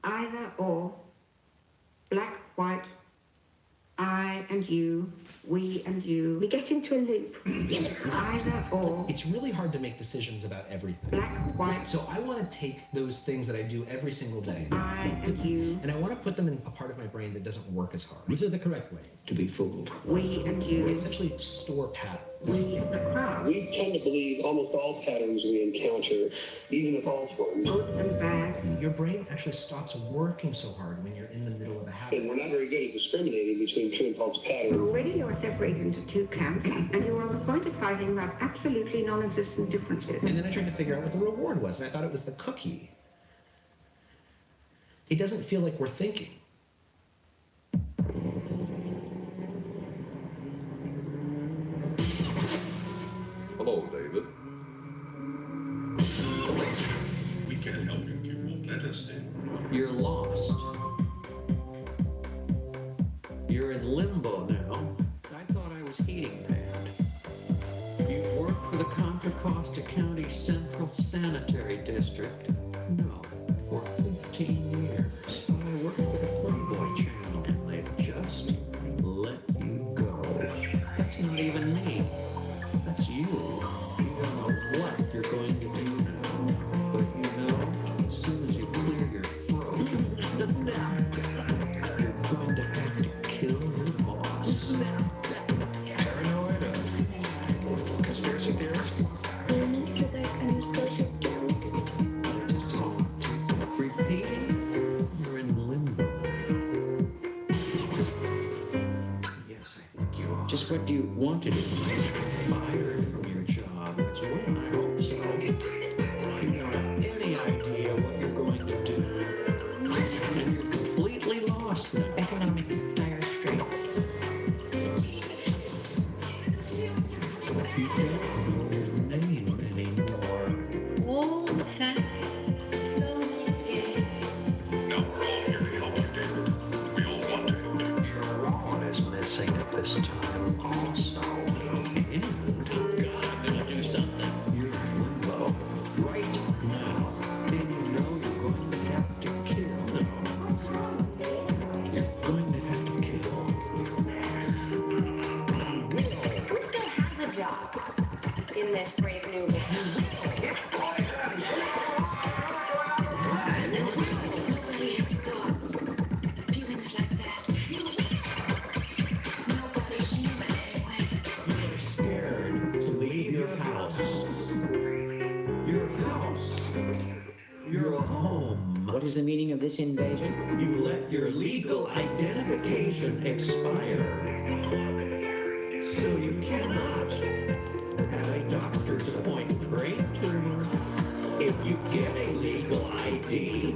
either or, black, white, I and you, we and you. We get into a loop. Either or. It's really hard to make decisions about everything. Black, white. So I want to take those things that I do every single day. I and you. And I want to put them in a part of my brain that doesn't work as hard. This is the correct way to be fooled. We and you. We essentially store patterns. We and the crowd. We tend to believe almost all patterns we encounter, even the false ones. Good and bad. Your brain actually stops working so hard when you're in the middle of a habit. And we're not very good at discriminating between true and false patterns. Already you are separated into two camps, and you are on the point of fighting about absolutely non-existent differences. And then I tried to figure out what the reward was, and I thought it was the cookie. It doesn't feel like we're thinking. Hello, David. We can't help you if you won't let us in. You're lost. You're in limbo now. I thought I was heating pad. You work for the Contra Costa County Central Sanitary District. No, for 15 years. I worked for the Playboy Channel, and they've just let you go. That's not even me. That's you. You don't know what you're going to do now. But you know, as soon as you clear your throat, you're going to have to kill your boss. Paranoid, conspiracy theorist. Repeating, you're in limbo. Yes, I think you are. Just what do you want to do? Fired from your job. It's when I hope so. You don't have any idea what you're going to do. And you're completely lost now. Economic dire straits. You don't know your name anymore. Oh, that's so gay. No, we're all here to help you, David. We all want to help you. Your lawn is missing at this time also. And God, I'm gonna do something. You're in limbo right now. And you know you're going to have to kill them. You're going to have to kill. Who still has a job in this brave new world? Nobody has thoughts, feelings like that. Nobody human anyway. You're scared to leave your house. Your house. Your home. What is the meaning of this invasion? You let your legal identification expire. So you cannot have a doctor's appointment. Great term. If you get a legal ID,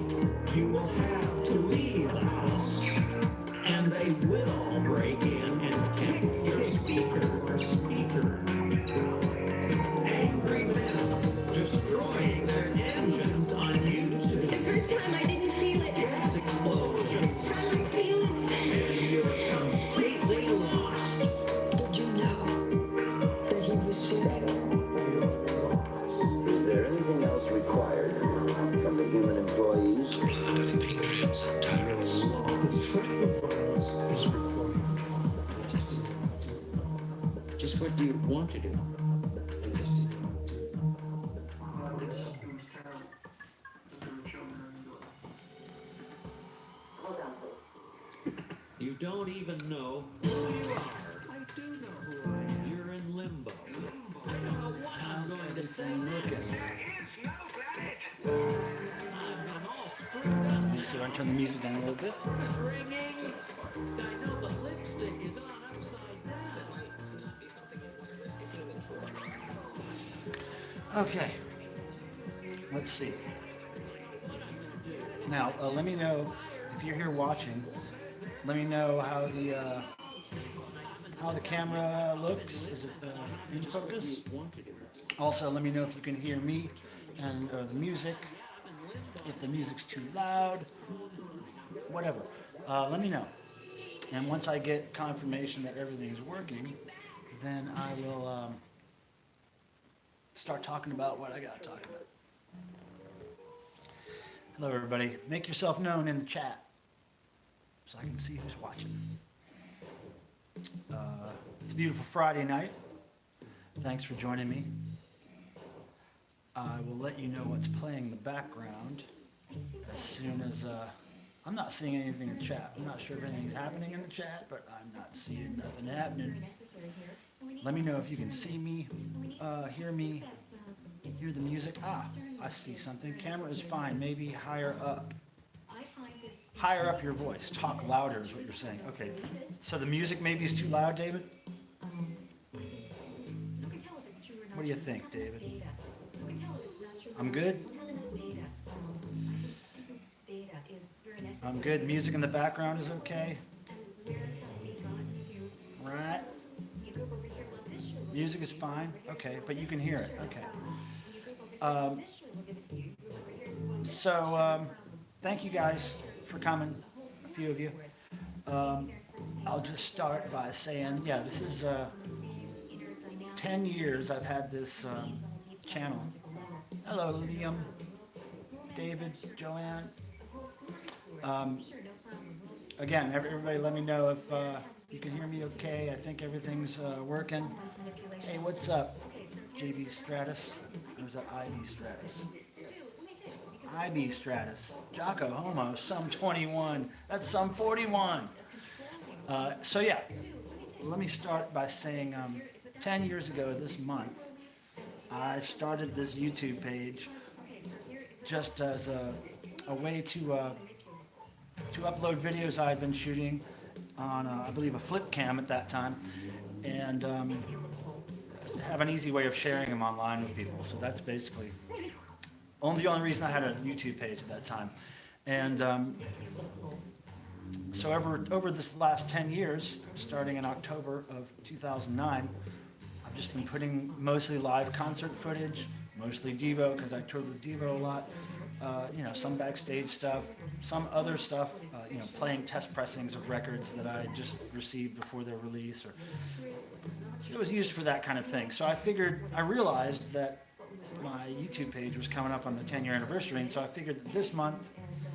you will have to leave the house. And they will break in and kick your speaker or speaker. Angry men destroying their engines on YouTube. The first time I didn't feel it. Gas explosions. I feel it. And you're completely lost. Did you know that he was suicidal? Is there anything else required from the human employees? Just what do you want to do? You don't even know who you are. I do know who I am. You're in limbo. I don't know what I'm going to say. I'm all screwed up. So I turn the music down a little bit. It's ringing. I know the lipstick is on upside down. Okay. Let's see. Now, let me know if you're here watching. Let me know how the camera looks. Is it in focus? Also, let me know if you can hear me and the music. If the music's too loud, whatever. Let me know. And once I get confirmation that everything's working, then I will start talking about what I got to talk Hello, everybody. Make yourself known in the chat so I can see who's watching. It's a beautiful Friday night. Thanks for joining me. I will let you know what's playing in the background as soon as I'm not seeing anything in the chat. I'm not sure if anything's happening in the chat, but I'm not seeing nothing happening. Let me know if you can see me, hear me, hear the music. Ah, I see something. Camera is fine. Maybe higher up. Higher up your voice. Talk louder is what you're saying. Okay. So the music maybe is too loud, David? What do you think, David? I'm good? I'm good. Music in the background is okay? Right. Music is fine? Okay, but you can hear it. Okay. Thank you guys for coming, a few of you. I'll just start by saying, yeah, this is 10 years I've had this channel. Hello, Liam, David, Joanne. Again, everybody let me know if you can hear me okay. I think everything's working. Hey, what's up, JB Stratus? Or is that IB Stratus? IB Stratus. Jocko Homo, Sum 21. That's Sum 41. So yeah, let me start by saying 10 years ago this month, I started this YouTube page just as a way to upload videos I had been shooting on, I believe, a flip cam at that time, and have an easy way of sharing them online with people. So that's basically the only reason I had a YouTube page at that time. And so over this last 10 years, starting in October of 2009, I've just been putting mostly live concert footage, mostly Devo, because I toured with Devo a lot, some backstage stuff, some other stuff, playing test pressings of records that I just received before their release, or it was used for that kind of thing. So I realized that my YouTube page was coming up on the 10-year anniversary, and so I figured that this month,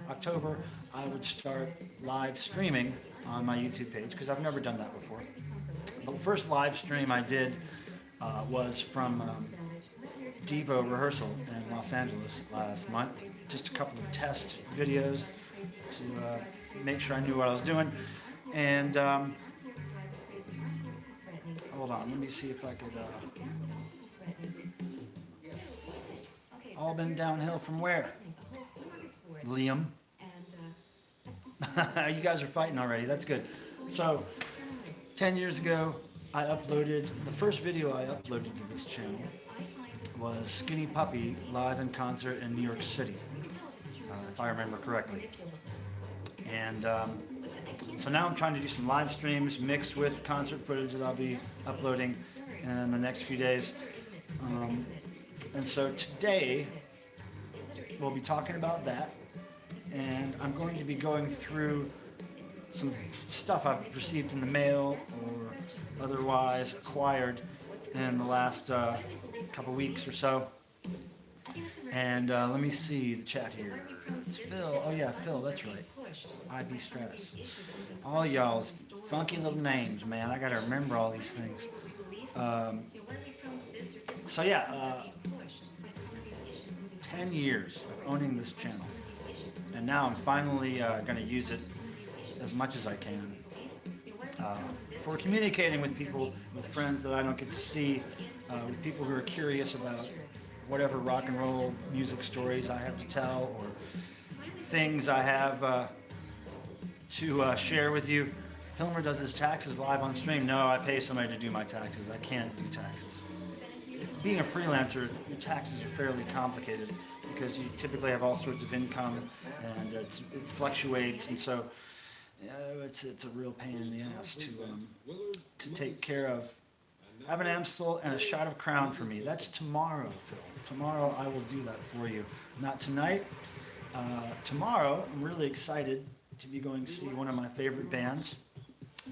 October, I would start live streaming on my YouTube page, because I've never done that before. The first live stream I did was from Devo rehearsal in Los Angeles last month. Just a couple of test videos to make sure I knew what I was doing. And hold on, let me see if I could. All been downhill from where? Liam. You guys are fighting already. That's good. So, 10 years ago, I uploaded, the first video I uploaded to this channel was Skinny Puppy live in concert in New York City, if I remember correctly. And so now I'm trying to do some live streams mixed with concert footage that I'll be uploading in the next few days. And so today, we'll be talking about that. And I'm going to be going through some stuff I've received in the mail or otherwise acquired in the last couple weeks or so. And let me see the chat here. It's Phil. Oh yeah, Phil, that's right. IB Stratus. All y'all's funky little names, man. I gotta remember all these things. So yeah, 10 years of owning this channel. And now I'm finally going to use it as much as I can for communicating with people, with friends that I don't get to see, with people who are curious about whatever rock and roll music stories I have to tell, or things I have to share with you. Hilmer does his taxes live on stream. No, I pay somebody to do my taxes. I can't do taxes. Being a freelancer, your taxes are fairly complicated, because you typically have all sorts of income, and it fluctuates, and so it's a real pain in the ass to take care of. Have an Amstel and a shot of Crown for me. That's tomorrow, Phil. Tomorrow I will do that for you. Not tonight. Tomorrow I'm really excited to be going to see one of my favorite bands.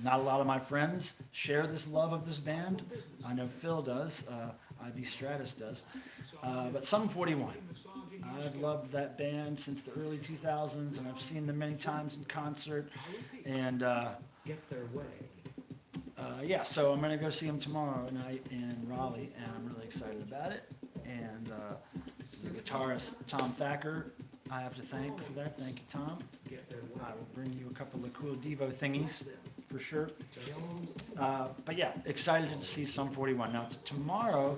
Not a lot of my friends share this love of this band. I know Phil does. IB Stratus does. But Sum 41. I've loved that band since the early 2000s, and I've seen them many times in concert. And yeah, so I'm going to go see them tomorrow night in Raleigh, and I'm really excited about it. And the guitarist, Tom Thacker, I have to thank for that. Thank you, Tom. I will bring you a couple of cool Devo thingies for sure. But yeah, excited to see Sum 41. Now, tomorrow,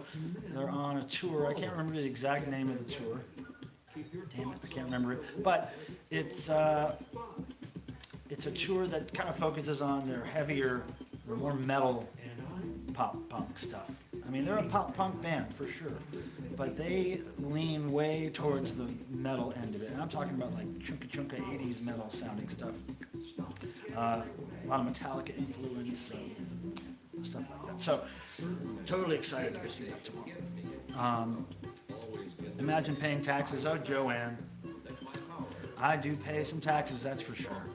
they're on a tour. I can't remember the exact name of the tour. Damn it, I can't remember it. But it's a tour that kind of focuses on their heavier, their more metal pop punk stuff. I mean, they're a pop punk band for sure, but they lean way towards the metal end of it. And I'm talking about like chunka 80s metal sounding stuff. A lot of Metallica influence, stuff like that. So, totally excited to go see that tomorrow. Imagine paying taxes. Oh, Joanne. I do pay some taxes, that's for sure.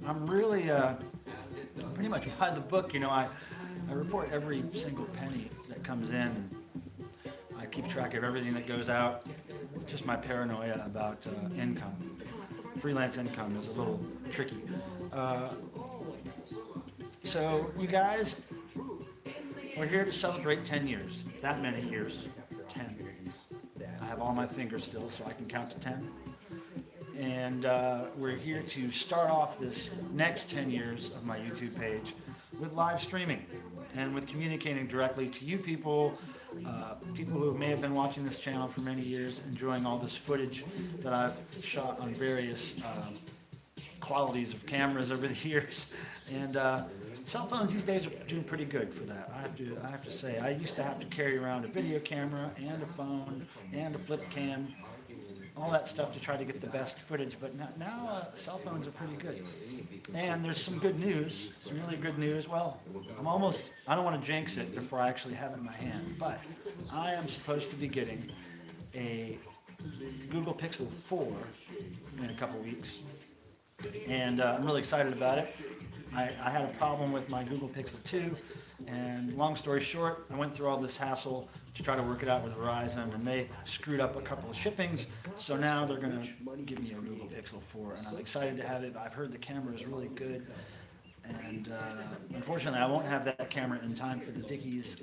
I'm really pretty much by the book, you know. I report every single penny that comes in. I keep track of everything that goes out. It's just my paranoia about income. Freelance income is a little tricky. So you guys, we're here to celebrate 10 years. That many years. 10. I have all my fingers still, so I can count to 10. And we're here to start off this next 10 years of my YouTube page with live streaming and with communicating directly to you people, people who may have been watching this channel for many years, enjoying all this footage that I've shot on various qualities of cameras over the years. And cell phones these days are doing pretty good for that. I have to say, I used to have to carry around a video camera and a phone and a flip cam, all that stuff to try to get the best footage, but now cell phones are pretty good. And there's some good news, some really good news. Well, I don't want to jinx it before I actually have it in my hand, but I am supposed to be getting a Google Pixel 4 in a couple weeks, and I'm really excited about it. I had a problem with my Google Pixel 2, and long story short, I went through all this hassle to try to work it out with Verizon, and they screwed up a couple of shippings, so now they're going to give me a Google Pixel 4, and I'm excited to have it. I've heard the camera is really good, and unfortunately I won't have that camera in time for the Dickies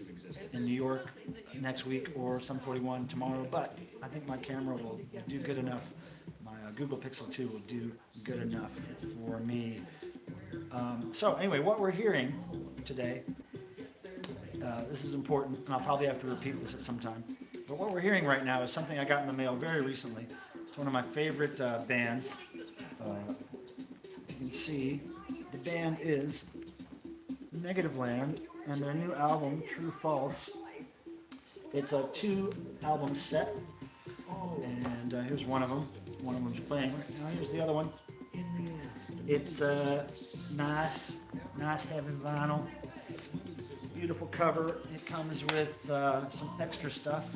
in New York next week or Sum 41 tomorrow, but I think my camera will do good enough. My Google Pixel 2 will do good enough for me. So anyway, what we're hearing today, this is important, and I'll probably have to repeat this at some time, but what we're hearing right now is something I got in the mail very recently. It's one of my favorite bands. If you can see, the band is Negativland, and their new album, True False. It's a 2-album set, and here's one of them. One of them's playing right now. Here's the other one. It's nice heavy vinyl. Beautiful cover. It comes with some extra stuff.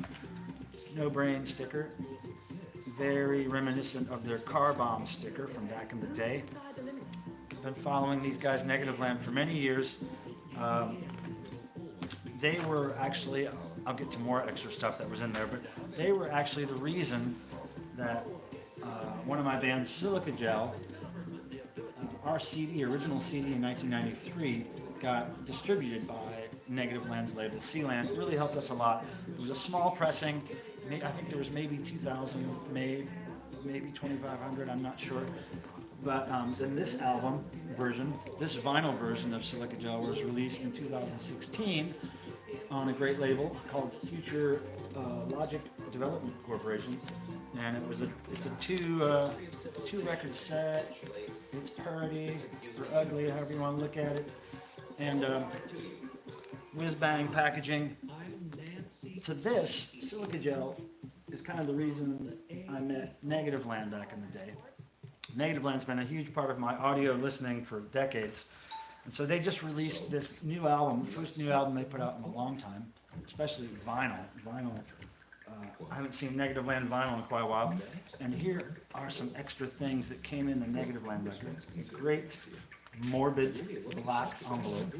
No Brain sticker. Very reminiscent of their Car Bomb sticker from back in the day. I've been following these guys, Negativland, for many years. They were actually, I'll get to more extra stuff that was in there, but they were actually the reason that one of my bands, Silica Gel, our CD, original CD in 1993, got distributed by Negativland's label, Sealand. It really helped us a lot. It was a small pressing. I think there was maybe 2,000 made, maybe 2,500, I'm not sure. But then this album version, this vinyl version of Silica Gel was released in 2016 on a great label called Future Logic Development Corporation. And it's a two record set. It's purdy or ugly, however you want to look at it. And whiz-bang packaging. So this, Silica Gel, is kind of the reason I met Negativland back in the day. Negativland's been a huge part of my audio listening for decades. And so they just released this new album, the first new album they put out in a long time, especially vinyl. I haven't seen Negativland vinyl in quite a while. And here are some extra things that came in the Negativland record. A great, morbid black envelope.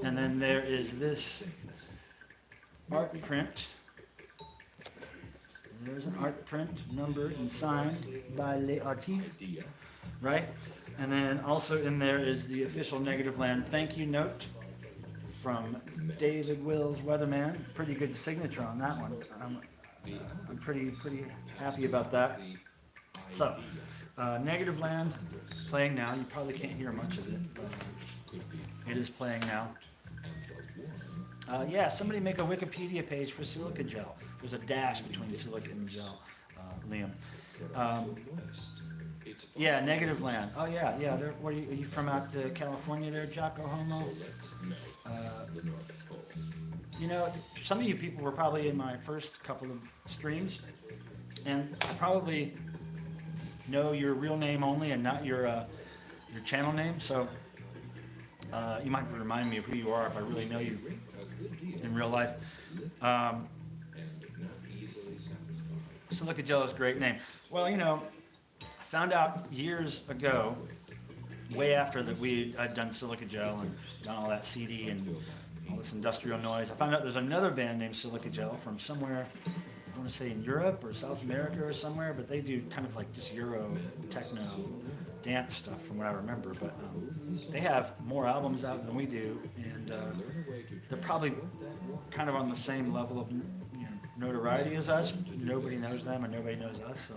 And then there is this art print. There's an art print numbered and signed by Les Artistes, right? And then also in there is the official Negative Land thank you note from David Wills Weatherman. Pretty good signature on that one. I'm pretty happy about that. So, Negative Land playing now. You probably can't hear much of it, but it is playing now. Yeah, somebody make a Wikipedia page for silica gel. There's a dash between silica and gel, Liam. Yeah, Negative Land. Oh yeah. Are you from out California there, Jocko Homo? You know, some of you people were probably in my first couple of streams, and I probably know your real name only and not your channel name. So you might remind me of who you are if I really know you in real life. Silica Gel is a great name. Well, you know, I found out years ago, way after that I'd done Silica Gel and done all that CD and all this industrial noise, I found out there's another band named Silica Gel from somewhere, I want to say in Europe or South America or somewhere, but they do kind of like just Euro, techno, dance stuff from what I remember. But they have more albums out than we do, and they're probably kind of on the same level of notoriety as us. Nobody knows them and nobody knows us. So,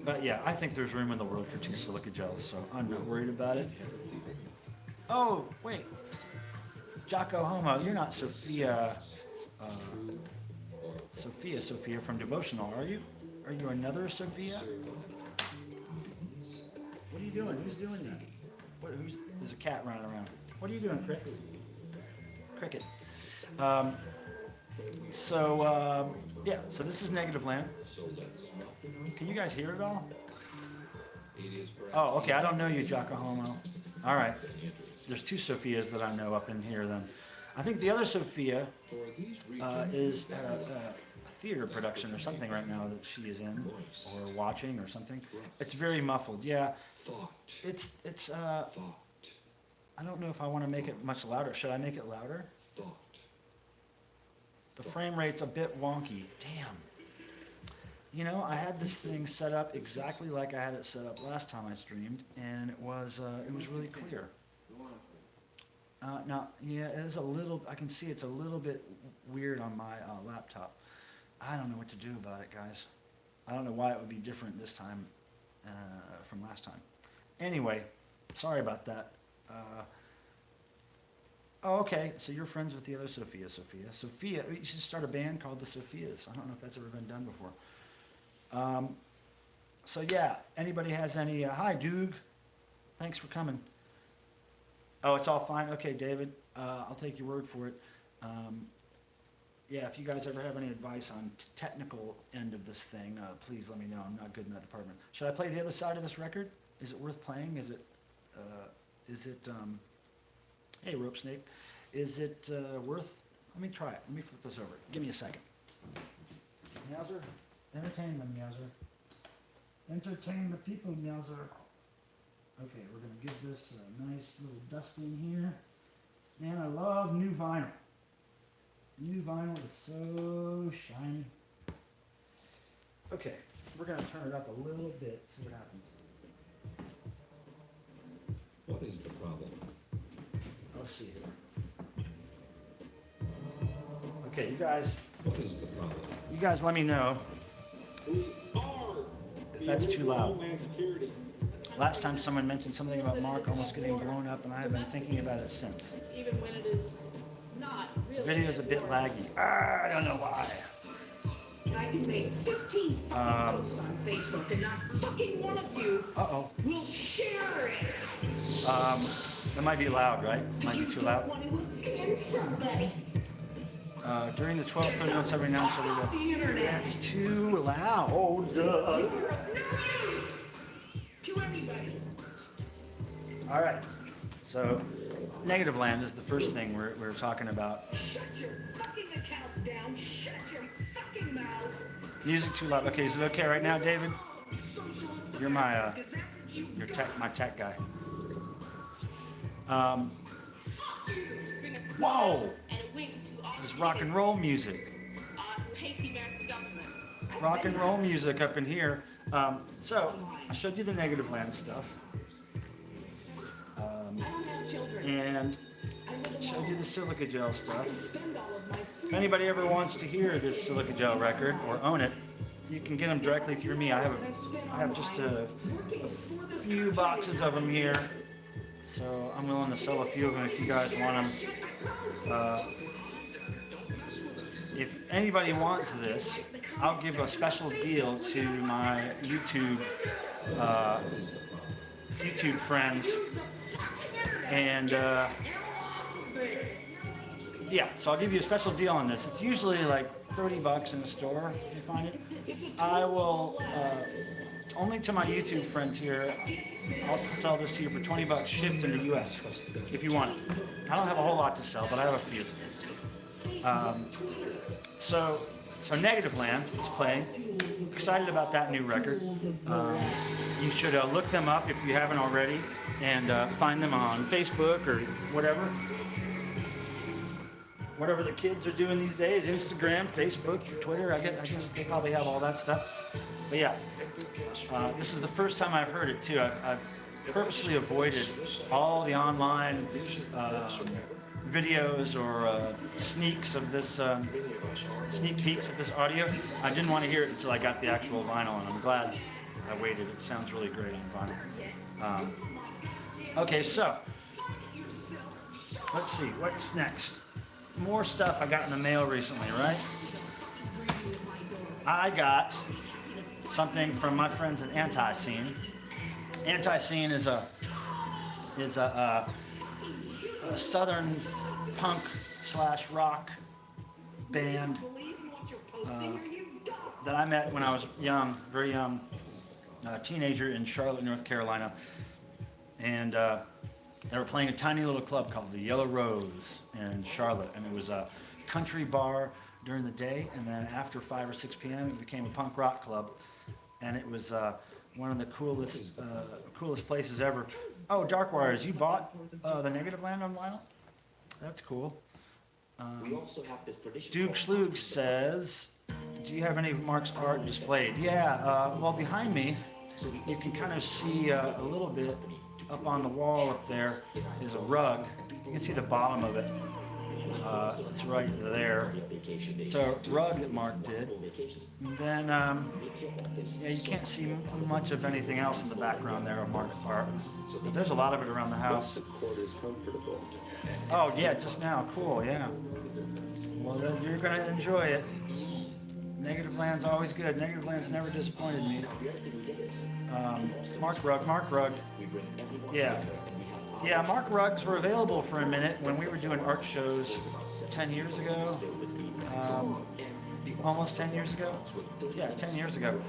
but yeah, I think there's room in the world for two Silica Gels, so I'm not worried about it. Oh, wait. Jocko Homo, you're not Sophia from Devotional, are you? Are you another Sophia? What are you doing? Who's doing that? There's a cat running around. What are you doing, Cricket? Cricket. Yeah, so this is Negative Land. Can you guys hear it all? Oh, okay, I don't know you, Jocko Homo. All right. There's two Sophias that I know up in here then. I think the other Sophia is at a theater production or something right now that she is in or watching or something. It's very muffled. Yeah, it's I don't know if I want to make it much louder. Should I make it louder? The frame rate's a bit wonky. Damn. You know, I had this thing set up exactly like I had it set up last time I streamed, and it was really clear. Now, yeah, it is a little, I can see it's a little bit weird on my laptop. I don't know what to do about it, guys. I don't know why it would be different this time from last time. Anyway, sorry about that. Oh, okay, so you're friends with the other Sophia. Sophia, you should start a band called the Sophias. I don't know if that's ever been done before. So yeah, anybody has any, hi Doog, thanks for coming. Oh, it's all fine? Okay, David, I'll take your word for it. Yeah, if you guys ever have any advice on technical end of this thing, please let me know. I'm not good in that department. Should I play the other side of this record? Is it worth playing? Hey, Rope Snake, is it worth, let me try it. Let me flip this over. Give me a second. Meowser, entertain them, Meowser. Entertain the people, Meowser. Okay, we're going to give this a nice little dusting here. Man, I love new vinyl. New vinyl is so shiny. Okay, we're going to turn it up a little bit, see what happens. What is the problem? Let's see here. Okay, you guys. What is the problem? You guys let me know if that's too loud. Last time someone mentioned something about Mark almost getting blown up, and I have been thinking about it since. Even when it is not really. Video's a bit laggy. I don't know why. I can make 15 posts on Facebook, and not fucking one of you will share it. That might be loud, right? Might be too loud. Want to offend somebody. During the 12/31/79 show, that's too loud. Oh, God. To everybody. All right. So, Negative Land is the first thing we're talking about. Shut your fucking accounts down. Shut your fucking mouths. Music too loud. Okay, is it okay right now, David? You're my my tech guy. Whoa! This is rock and roll music. rock and roll music up in here. So I showed you the Negative Land stuff. And showed you the silica gel stuff. If anybody ever wants to hear this silica gel record or own it, you can get them directly through me. I have just a few boxes of them here, so I'm willing to sell a few of them if you guys want them. If anybody wants this, I'll give a special deal to my YouTube friends. And yeah, so I'll give you a special deal on this. It's usually like $30 in the store if you find it. I will, only to my YouTube friends here, I'll sell this to you for $20 shipped in the US if you want it. I don't have a whole lot to sell, but I have a few. So Negative Land is playing. Excited about that new record. You should look them up if you haven't already, and find them on Facebook or whatever. Whatever the kids are doing these days, Instagram, Facebook, Twitter, I guess they probably have all that stuff. But yeah, this is the first time I've heard it too. I've purposely avoided all the online videos or sneak peeks of this audio. I didn't want to hear it until I got the actual vinyl, and I'm glad I waited. It sounds really great on vinyl. Okay, so let's see, what's next? More stuff I got in the mail recently, right? I got something from my friends at Anti-Scene. Anti-Scene is a southern punk / rock band that I met when I was young, very young, teenager in Charlotte, North Carolina. And they were playing a tiny little club called the Yellow Rose in Charlotte, and it was a country bar during the day, and then after 5 or 6 p.m. it became a punk rock club, and it was one of the coolest places ever. Oh, Dark Wires, you bought the Negative Land on vinyl? That's cool. Duke Schlug says, do you have any of Mark's art displayed? Yeah, well, behind me, you can kind of see a little bit up on the wall up there is a rug. You can see the bottom of it. It's right there. It's a rug that Mark did. And then, yeah, you can't see much of anything else in the background there of Mark's art. But there's a lot of it around the house. Oh, yeah, just now. Cool, yeah. Well, then you're going to enjoy it. Negative Land's always good. Negative Land's never disappointed me. Mark Rugg. Yeah. Yeah, Mark rugs were available for a minute when we were doing art shows 10 years ago. Almost 10 years ago? Yeah, 10 years ago.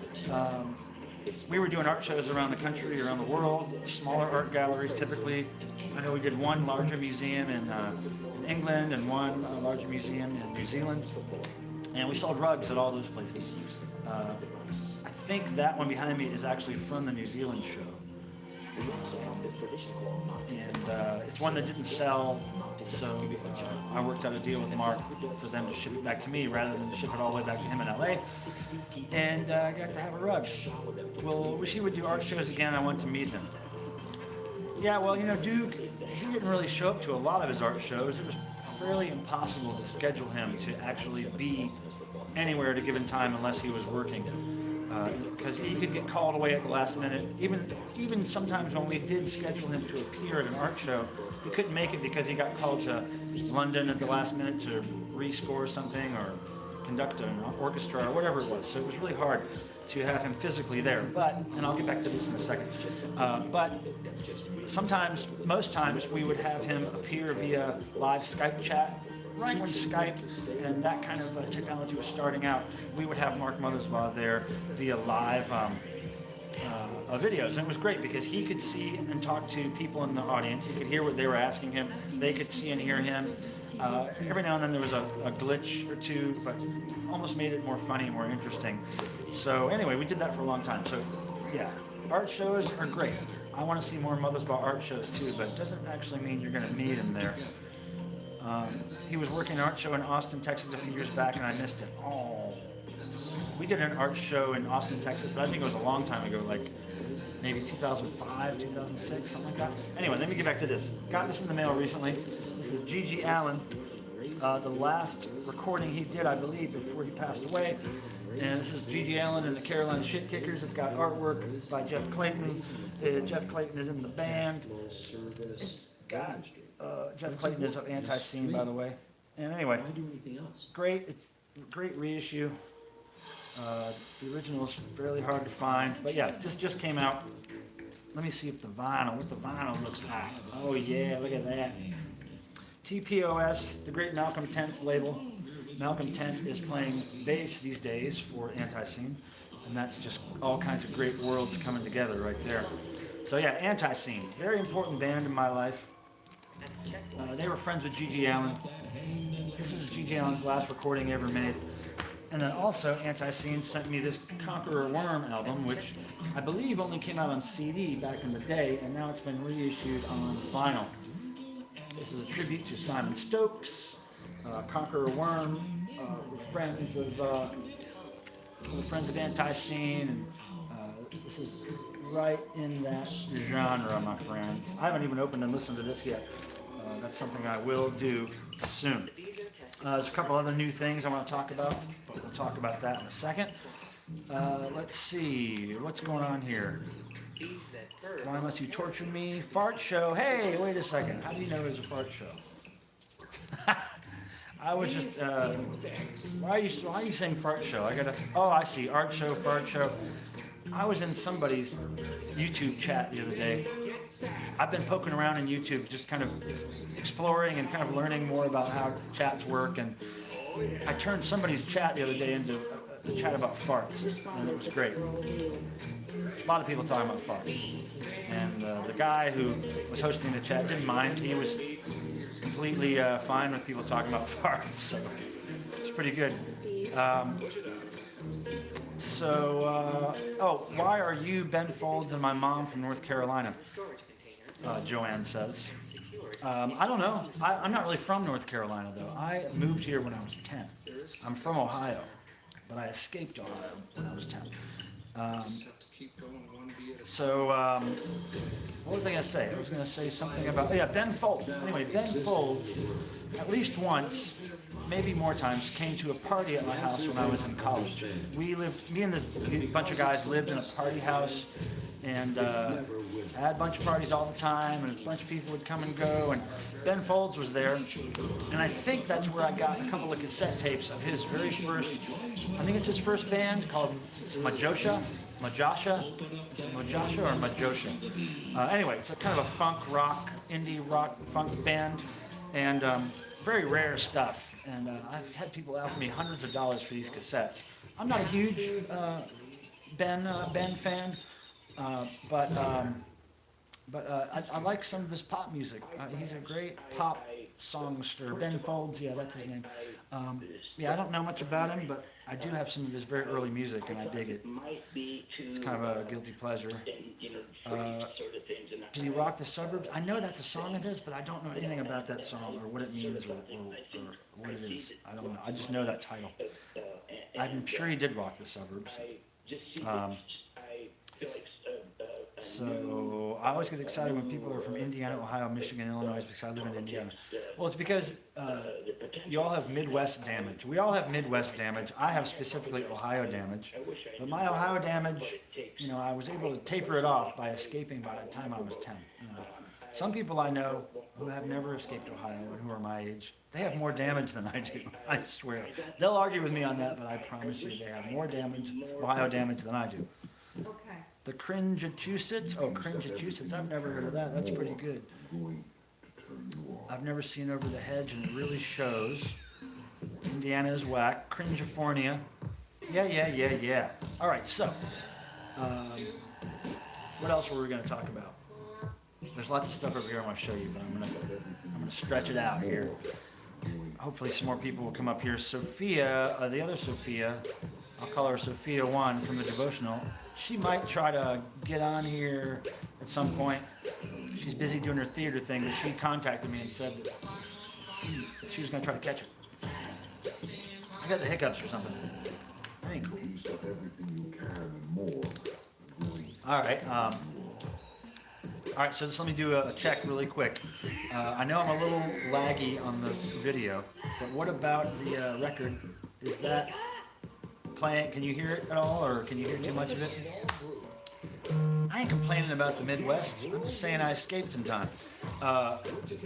We were doing art shows around the country, around the world, smaller art galleries typically. I know we did one larger museum in England and one larger museum in New Zealand. And we sold rugs at all those places. I think that one behind me is actually from the New Zealand show. And it's one that didn't sell, so I worked out a deal with Mark for them to ship it back to me rather than ship it all the way back to him in LA. And I got to have a rug. Well, wish he would do art shows again. I want to meet him. Yeah, well, you know, Duke, he didn't really show up to a lot of his art shows. It was fairly impossible to schedule him to actually be anywhere at a given time unless he was working. Because he could get called away at the last minute. Even sometimes when we did schedule him to appear at an art show, he couldn't make it because he got called to London at the last minute to rescore something or conduct an orchestra or whatever it was. So it was really hard to have him physically there. But, and I'll get back to this in a second, but sometimes, most times, we would have him appear via live Skype chat. Right when Skype and that kind of technology was starting out, we would have Mark Mothersbaugh there via live videos. And it was great because he could see and talk to people in the audience. He could hear what they were asking him. They could see and hear him. Every now and then there was a glitch or two, but almost made it more funny, more interesting. So anyway, we did that for a long time. So yeah, art shows are great. I want to see more Mothersbaugh art shows too, but it doesn't actually mean you're going to meet him there. He was working an art show in Austin, Texas a few years back, and I missed it. Oh. we did an art show in Austin, Texas, but I think it was a long time ago, like maybe 2005, 2006, something like that. Anyway, let me get back to this. Got this in the mail recently. This is G.G. Allen, the last recording he did, I believe, before he passed away. And this is G.G. Allen and the Carolina Shit Kickers. It's got artwork by Jeff Clayton. Jeff Clayton is in the band. It's got, Jeff Clayton is of Anti-Scene, by the way. And anyway, great, it's a great reissue. The original is fairly hard to find, but yeah, just came out. Let me see if what the vinyl looks like. Oh yeah, look at that. TPOS, the great Malcolm Tent's label. Malcolm Tent is playing bass these days for Anti-Scene, and that's just all kinds of great worlds coming together right there. So yeah, Anti-Scene, very important band in my life. They were friends with G.G. Allen. This is G.G. Allen's last recording he ever made. And then also Anti-Scene sent me this Conqueror Worm album, which I believe only came out on CD back in the day, and now it's been reissued on vinyl. This is a tribute to Simon Stokes. Conqueror Worm, friends of Anti-Scene, and this is right in that genre, my friends. I haven't even opened and listened to this yet. That's something I will do soon. There's a couple other new things I want to talk about, but we'll talk about that in a second. Let's see, what's going on here? Why must you torture me? Fart show. Hey, wait a second. How do you know it was a fart show? I was just, why are you saying fart show? Oh, I see, art show, fart show. I was in somebody's YouTube chat the other day. I've been poking around in YouTube, just kind of exploring and kind of learning more about how chats work, and I turned somebody's chat the other day into a chat about farts, and it was great. A lot of people talking about farts. And the guy who was hosting the chat didn't mind. He was completely fine with people talking about farts, so it's pretty good. Why are you, Ben Folds, and my mom from North Carolina? Joanne says. I don't know. I'm not really from North Carolina, though. I moved here when I was 10. I'm from Ohio, but I escaped Ohio when I was 10. What was I going to say? I was going to say something about, Ben Folds. Anyway, Ben Folds, at least once, maybe more times, came to a party at my house when I was in college. Me and this bunch of guys lived in a party house, and I had a bunch of parties all the time, and a bunch of people would come and go, and Ben Folds was there, and I think that's where I got a couple of cassette tapes of his very first, I think it's his first band called Majosha or Majosha. Anyway, it's a kind of a funk rock, indie rock funk band, and very rare stuff. And I've had people offer me hundreds of dollars for these cassettes. I'm not a huge Ben fan, but I like some of his pop music. He's a great pop songster. Ben Folds, yeah, that's his name. I don't know much about him, but I do have some of his very early music, and I dig it. It's kind of a guilty pleasure. Did he rock the suburbs? I know that's a song of his, but I don't know anything about that song or what it means or what it is. I don't know. I just know that title. I'm sure he did rock the suburbs. So I always get excited when people are from Indiana, Ohio, Michigan, Illinois, because I live in Indiana. Well, it's because you all have Midwest damage. We all have Midwest damage. I have specifically Ohio damage. But my Ohio damage, I was able to taper it off by escaping by the time I was 10. Some people I know who have never escaped Ohio and who are my age, they have more damage than I do. I swear. They'll argue with me on that, but I promise you they have more damage, Ohio damage, than I do. Okay. The Cringeachusetts? Oh, Cringeachusetts. I've never heard of that. That's pretty good. I've never seen Over the Hedge, and it really shows. Indiana is whack. Cringifornia. Yeah. All right, so. What else were we going to talk about? There's lots of stuff over here I want to show you, but I'm gonna stretch it out here. Hopefully some more people will come up here. Sophia, the other Sophia, I'll call her Sophia 1 from the devotional. She might try to get on here at some point. She's busy doing her theater thing, but she contacted me and said that she was going to try to catch it. I got the hiccups or something. think? Release of everything you can and more. All right, so just let me do a check really quick. I know I'm a little laggy on the video, but what about the record? Is that playing? Can you hear it at all, or can you hear too much of it? I ain't complaining about the Midwest. I'm just saying I escaped in time.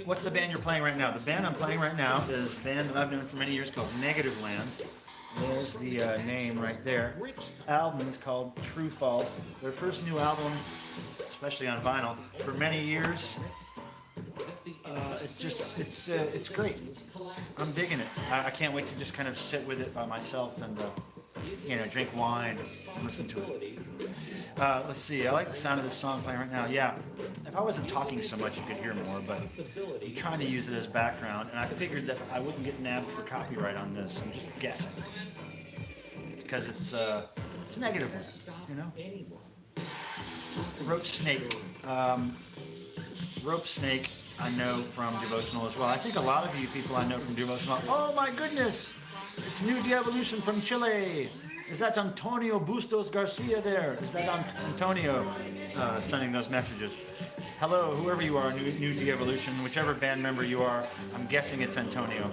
What's the band you're playing right now? The band I'm playing right now is a band that I've known for many years called Negative Land. There's the name right there. Album is called True False. Their first new album, especially on vinyl, for many years. It's great. I'm digging it. I can't wait to just kind of sit with it by myself and drink wine and listen to it. Let's see. I like the sound of this song playing right now. Yeah. If I wasn't talking so much, you could hear more, but I'm trying to use it as background, and I figured that I wouldn't get nabbed for copyright on this. I'm just guessing because it's negative, Rope Snake. Rope Snake I know from Devotional as well. I think a lot of you people I know from Devotional. Oh my goodness! It's New De-Evolution from Chile. Is that Antonio Bustos Garcia there? Is that Antonio sending those messages? Hello, whoever you are, New De-Evolution, whichever band member you are, I'm guessing it's Antonio.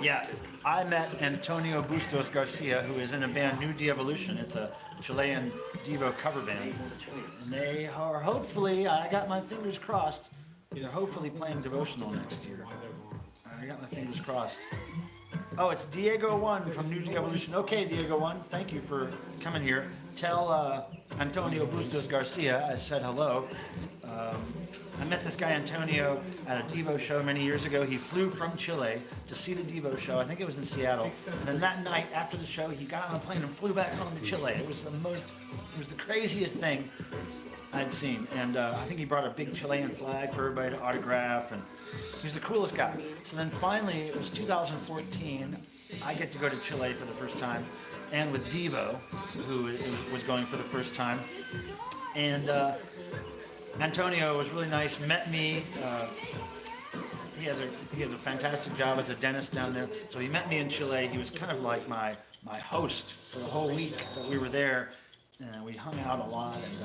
Yeah, I met Antonio Bustos Garcia, who is in a band, New De-Evolution. It's a Chilean Devo cover band. And they are hopefully, I got my fingers crossed, they're hopefully playing Devotional next year. I got my fingers crossed. Oh, it's Diego One from New Evolution. Okay, Diego One, thank you for coming here. Tell Antonio Bustos Garcia I said hello. I met this guy Antonio at a Devo show many years ago. He flew from Chile to see the Devo show. I think it was in Seattle. And then that night after the show, he got on a plane and flew back home to Chile. It was the craziest thing I'd seen. And I think he brought a big Chilean flag for everybody to autograph, and he was the coolest guy. So then finally, it was 2014, I get to go to Chile for the first time, and with Devo, who was going for the first time. And Antonio was really nice, met me. He has a fantastic job as a dentist down there. So he met me in Chile. He was kind of like my host for the whole week that we were there. And we hung out a lot and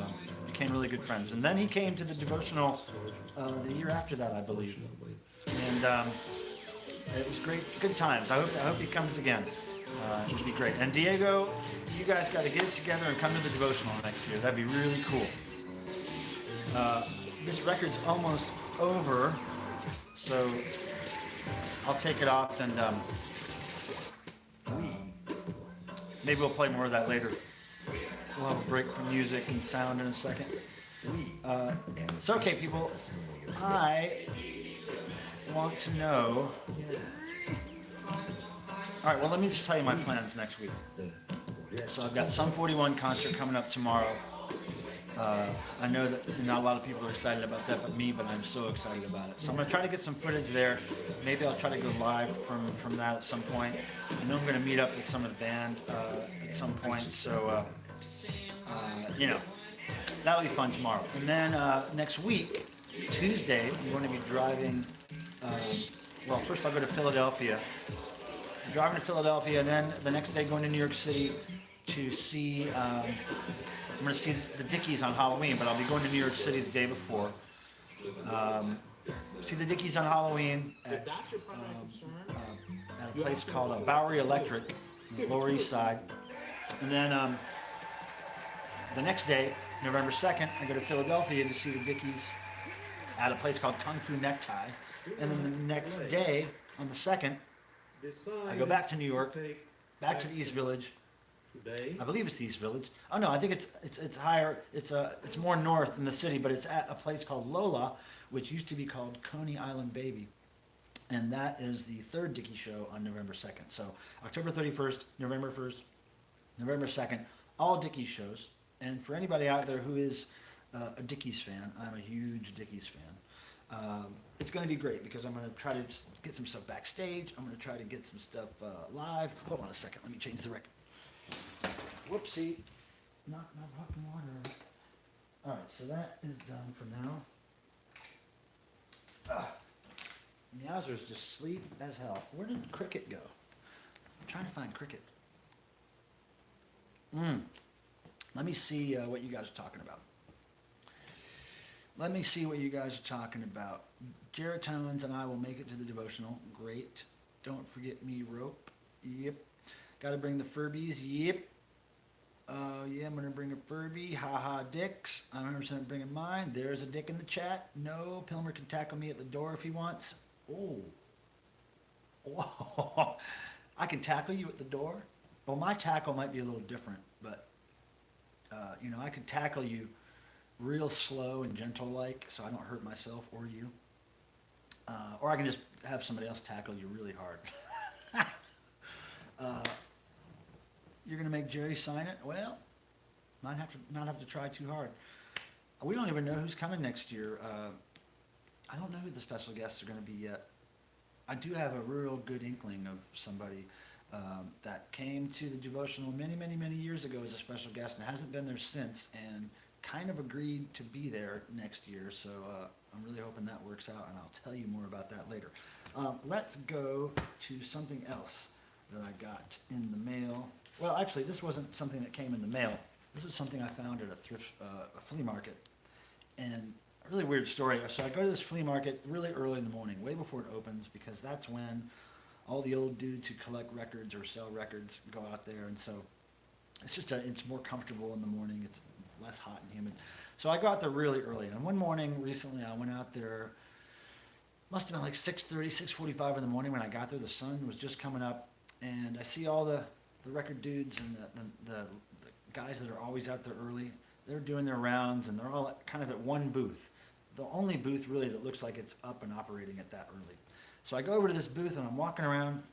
became really good friends. And then he came to the Devotional the year after that, I believe. And it was great, good times. I hope he comes again. It'd be great. And Diego, you guys got to get it together and come to the Devotional next year. That'd be really cool. This record's almost over, so I'll take it off and maybe we'll play more of that later. We'll have a break from music and sound in a second. It's okay, people. I want to know. All right, well, let me just tell you my plans next week. So I've got Sum 41 concert coming up tomorrow. I know that not a lot of people are excited about that but me, but I'm so excited about it. So I'm going to try to get some footage there. Maybe I'll try to go live from that at some point. I know I'm going to meet up with some of the band at some point, so that'll be fun tomorrow. And then next week, Tuesday, I'm going to be driving, first I'll go to Philadelphia. I'm driving to Philadelphia, and then the next day going to New York City to see, I'm going to see the Dickies on Halloween, but I'll be going to New York City the day before. See the Dickies on Halloween at a place called Bowery Electric on the Lower East Side. And then the next day, November 2nd, I go to Philadelphia to see the Dickies at a place called Kung Fu Necktie. And then the next day, on the 2nd, I go back to New York, back to the East Village. I believe it's the East Village. Oh no, I think it's higher. It's more north in the city, but it's at a place called Lola, which used to be called Coney Island Baby. And that is the third Dickie show on November 2nd. So October 31st, November 1st, November 2nd, all Dickies shows. And for anybody out there who is a Dickies fan, I'm a huge Dickies fan. It's going to be great because I'm going to try to just get some stuff backstage. I'm going to try to get some stuff live. Hold on a second. Let me change the record. Whoopsie. Not fucking water. All right, so that is done for now. Meowser's just sleep as hell. Where did Cricket go? I'm trying to find Cricket. Let me see what you guys are talking about. Let me see what you guys are talking about. Jared Tones and I will make it to the devotional. Great. Don't forget me, rope. Yep. Got to bring the Furbies. Yep. Yeah, I'm going to bring a Furby. Ha dicks. I'm 100% bringing mine. There's a dick in the chat. No, Pilmer can tackle me at the door if he wants. Oh. Whoa. I can tackle you at the door? Well, my tackle might be a little different, but, you know, I can tackle you real slow and gentle-like, so I don't hurt myself or you. Or I can just have somebody else tackle you really hard. You're going to make Jerry sign it? Well, might have to not have to try too hard. We don't even know who's coming next year. I don't know who the special guests are going to be yet. I do have a real good inkling of somebody that came to the devotional many, many, many years ago as a special guest and hasn't been there since, and kind of agreed to be there next year. So I'm really hoping that works out, and I'll tell you more about that later. Let's go to something else that I got in the mail. Well, actually, this wasn't something that came in the mail. This was something I found at a flea market. And a really weird story. So I go to this flea market really early in the morning, way before it opens, because that's when all the old dudes who collect records or sell records go out there. And so it's just it's more comfortable in the morning. It's less hot and humid. So I go out there really early. And one morning recently, I went out there, must have been like 6:30, 6:45 in the morning when I got there. The sun was just coming up. And I see all the record dudes and the guys that are always out there early. They're doing their rounds, and they're all kind of at one booth. The only booth really that looks like it's up and operating at that early. So I go over to this booth, and I'm walking around,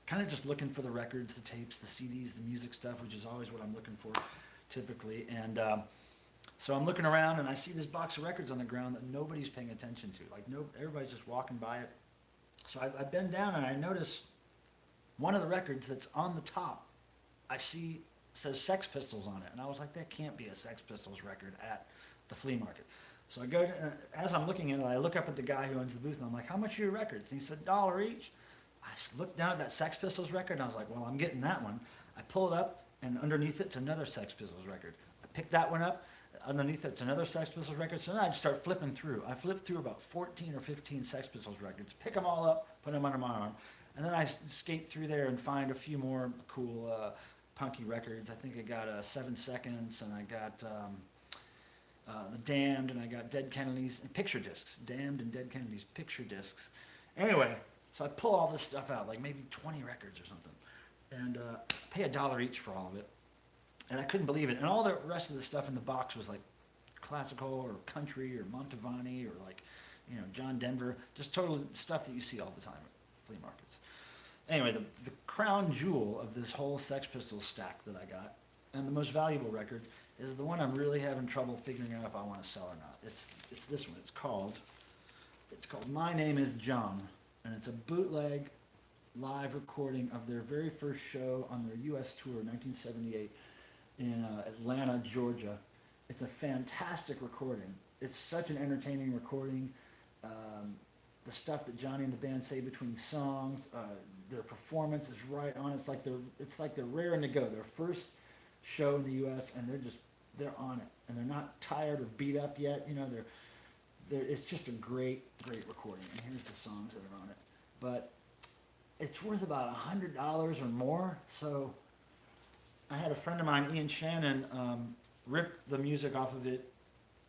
kind of just looking for the records, the tapes, the CDs, the music stuff, which is always what I'm looking for typically. And so I'm looking around, and I see this box of records on the ground that nobody's paying attention to. Like, everybody's just walking by it. So I bend down, and I notice one of the records that's on the top, I see says Sex Pistols on it. And I was like, that can't be a Sex Pistols record at the flea market. So I go, as I'm looking at it, I look up at the guy who owns the booth, and I'm like, how much are your records? And he said, $1 each. I looked down at that Sex Pistols record, and I was like, well, I'm getting that one. I pull it up, and underneath it's another Sex Pistols record. I pick that one up. Underneath it's another Sex Pistols record. So then I just start flipping through. I flipped through about 14 or 15 Sex Pistols records, pick them all up, put them under my arm. And then I skate through there and find a few more cool punky records. I think I got 7 Seconds, and I got The Damned, and I got Dead Kennedys, and picture discs. Damned and Dead Kennedys picture discs. Anyway, so I pull all this stuff out, like maybe 20 records or something, and pay $1 each for all of it. And I couldn't believe it. And all the rest of the stuff in the box was like classical or country or Mantovani or like, you know, John Denver, just total stuff that you see all the time at flea markets. Anyway, the crown jewel of this whole Sex Pistols stack that I got, and the most valuable record, is the one I'm really having trouble figuring out if I want to sell or not. It's this one. It's called My Name is John, and it's a bootleg live recording of their very first show on their U.S. tour in 1978 in Atlanta, Georgia. It's a fantastic recording. It's such an entertaining recording. The stuff that Johnny and the band say between songs, their performance is right on. It's like they're raring to go. Their first show in the U.S. and they're on it, and they're not tired or beat up yet. You know, it's just a great recording. And here's the songs that are on it. But it's worth about $100 or more. So I had a friend of mine, Ian Shannon, rip the music off of it.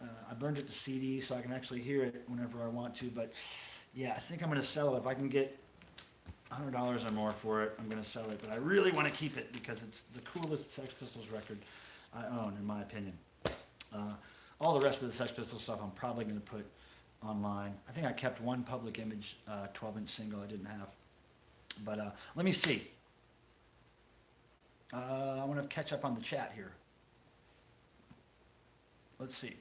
I burned it to CD so I can actually hear it whenever I want to. But yeah, I think I'm going to sell it. If I can get $100 or more for it, I'm going to sell it. But I really want to keep it because it's the coolest Sex Pistols record I own, in my opinion. All the rest of the Sex Pistols stuff I'm probably going to put online. I think I kept one Public Image 12-inch single I didn't have. But let me see. I want to catch up on the chat here. Let's see.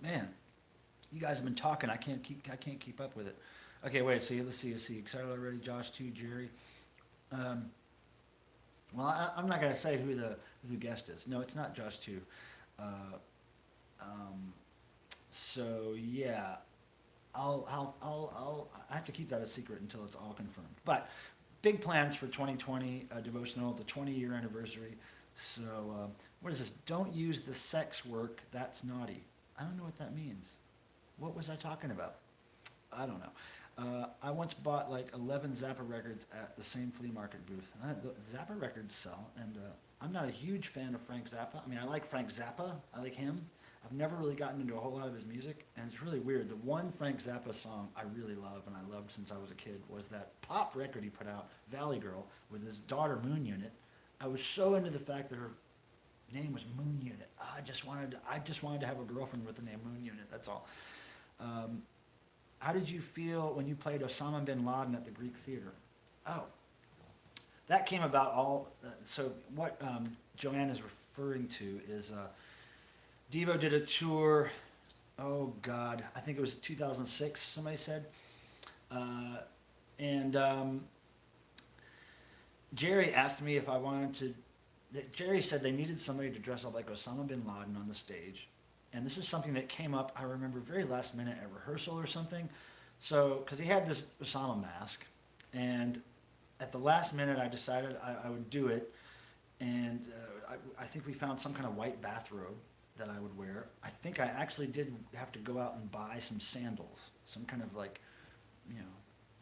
Man, you guys have been talking. I can't keep up with it. Okay, wait. Let's see. Excited already? Josh too. Jerry. Well, I'm not gonna say who the guest is. No, it's not Josh too. So yeah, I have to keep that a secret until it's all confirmed. But big plans for 2020 devotional, the 20-year anniversary. So what is this? Don't use the sex work. That's naughty. I don't know what that means. What was I talking about? I don't know. I once bought like 11 Zappa records at the same flea market booth. The Zappa records sell, and I'm not a huge fan of Frank Zappa. I mean, I like Frank Zappa. I like him. I've never really gotten into a whole lot of his music, and it's really weird. The one Frank Zappa song I really love, and I loved since I was a kid, was that pop record he put out, Valley Girl, with his daughter Moon Unit. I was so into the fact that her name was Moon Unit. I just wanted to have a girlfriend with the name Moon Unit. That's all. How did you feel when you played Osama bin Laden at the Greek Theater? Oh, that came about all. So what Joanne is referring to is Devo did a tour. Oh God, I think it was 2006. Somebody said, and Jerry asked me if I wanted to. Jerry said they needed somebody to dress up like Osama bin Laden on the stage. And this is something that came up, I remember, very last minute at rehearsal or something. So, because he had this Osama mask, and at the last minute I decided I would do it, and I think we found some kind of white bathrobe that I would wear. I think I actually did have to go out and buy some sandals, some kind of like,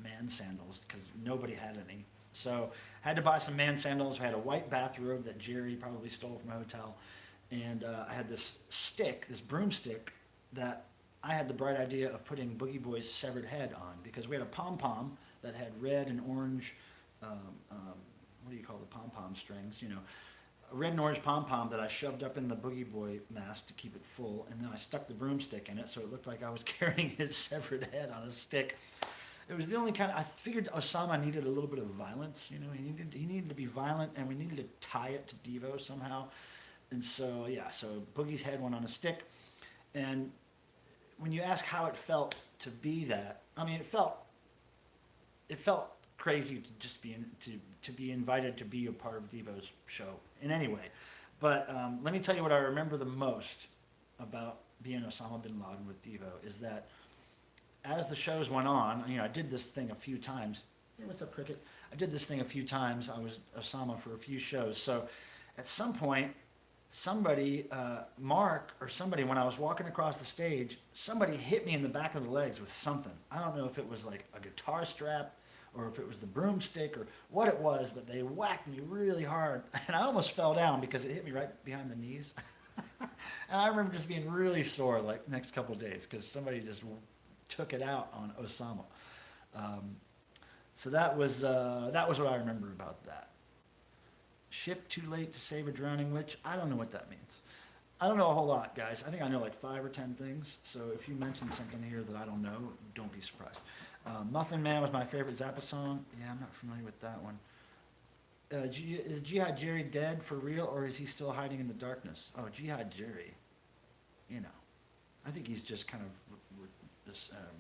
man sandals, because nobody had any. So I had to buy some man sandals. I had a white bathrobe that Jerry probably stole from a hotel. And I had this stick, this broomstick, that I had the bright idea of putting Boogie Boy's severed head on, because we had a pom-pom that had red and orange, what do you call the pom-pom strings, a red and orange pom-pom that I shoved up in the Boogie Boy mask to keep it full, and then I stuck the broomstick in it so it looked like I was carrying his severed head on a stick. It was the only kind of, I figured Osama needed a little bit of violence, he needed to be violent, and we needed to tie it to Devo somehow. And so, so Boogie's head went on a stick. And when you ask how it felt to be that, I mean, it felt crazy to just be to be invited to be a part of Devo's show in any way. But let me tell you what I remember the most about being Osama bin Laden with Devo is that as the shows went on, I did this thing a few times. Hey, what's up, Cricket? I did this thing a few times. I was Osama for a few shows. So at some point, somebody, Mark or somebody, when I was walking across the stage, somebody hit me in the back of the legs with something. I don't know if it was like a guitar strap or if it was the broomstick or what it was, but they whacked me really hard. And I almost fell down because it hit me right behind the knees. And I remember just being really sore like the next couple of days because somebody just took it out on Osama. So that was what I remember about that. Ship too late to save a drowning witch. I don't know what that means. I don't know a whole lot, guys. I think I know like 5 or 10 things. So if you mention something here that I don't know, don't be surprised. Muffin Man was my favorite Zappa song. Yeah, I'm not familiar with that one. Is Jihad Jerry dead for real, or is he still hiding in the darkness? Oh, Jihad Jerry. I think he's just kind of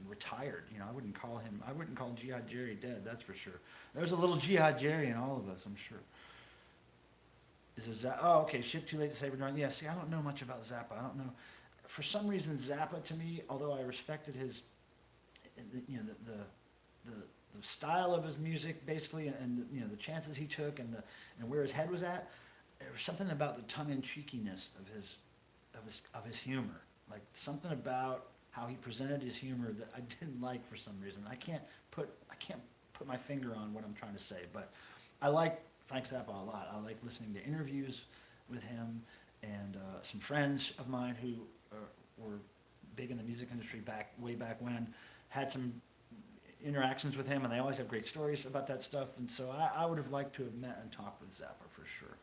retired. I wouldn't call Jihad Jerry dead. That's for sure. There's a little Jihad Jerry in all of us, I'm sure. Okay, Ship too late to save a drowning. Yeah, see, I don't know much about Zappa. I don't know. For some reason, Zappa to me, although I respected his, the style of his music basically, and the chances he took, and where his head was at, there was something about the tongue-in-cheekiness of his humor, like something about how he presented his humor that I didn't like for some reason. I can't put my finger on what I'm trying to say, but I like Frank Zappa a lot. I like listening to interviews with him, and some friends of mine who were big in the music industry way back when had some interactions with him, and they always have great stories about that stuff. And so I would have liked to have met and talked with Zappa for sure.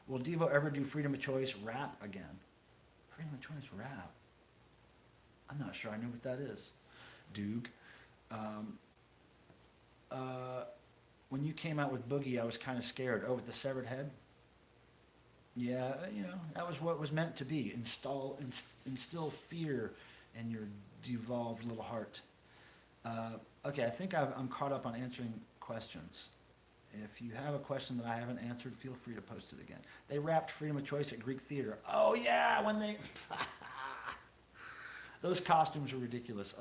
Will Devo ever do Freedom of Choice rap again? Freedom of Choice rap? I'm not sure I know what that is. Doog. When you came out with Boogie, I was kind of scared. Oh, with the severed head? Yeah, that was what was meant to be. Instill fear in your devolved little heart. Okay, I think I'm caught up on answering questions. If you have a question that I haven't answered, feel free to post it again. They rapped Freedom of Choice at Greek Theater. Oh yeah, when they... Those costumes were ridiculous.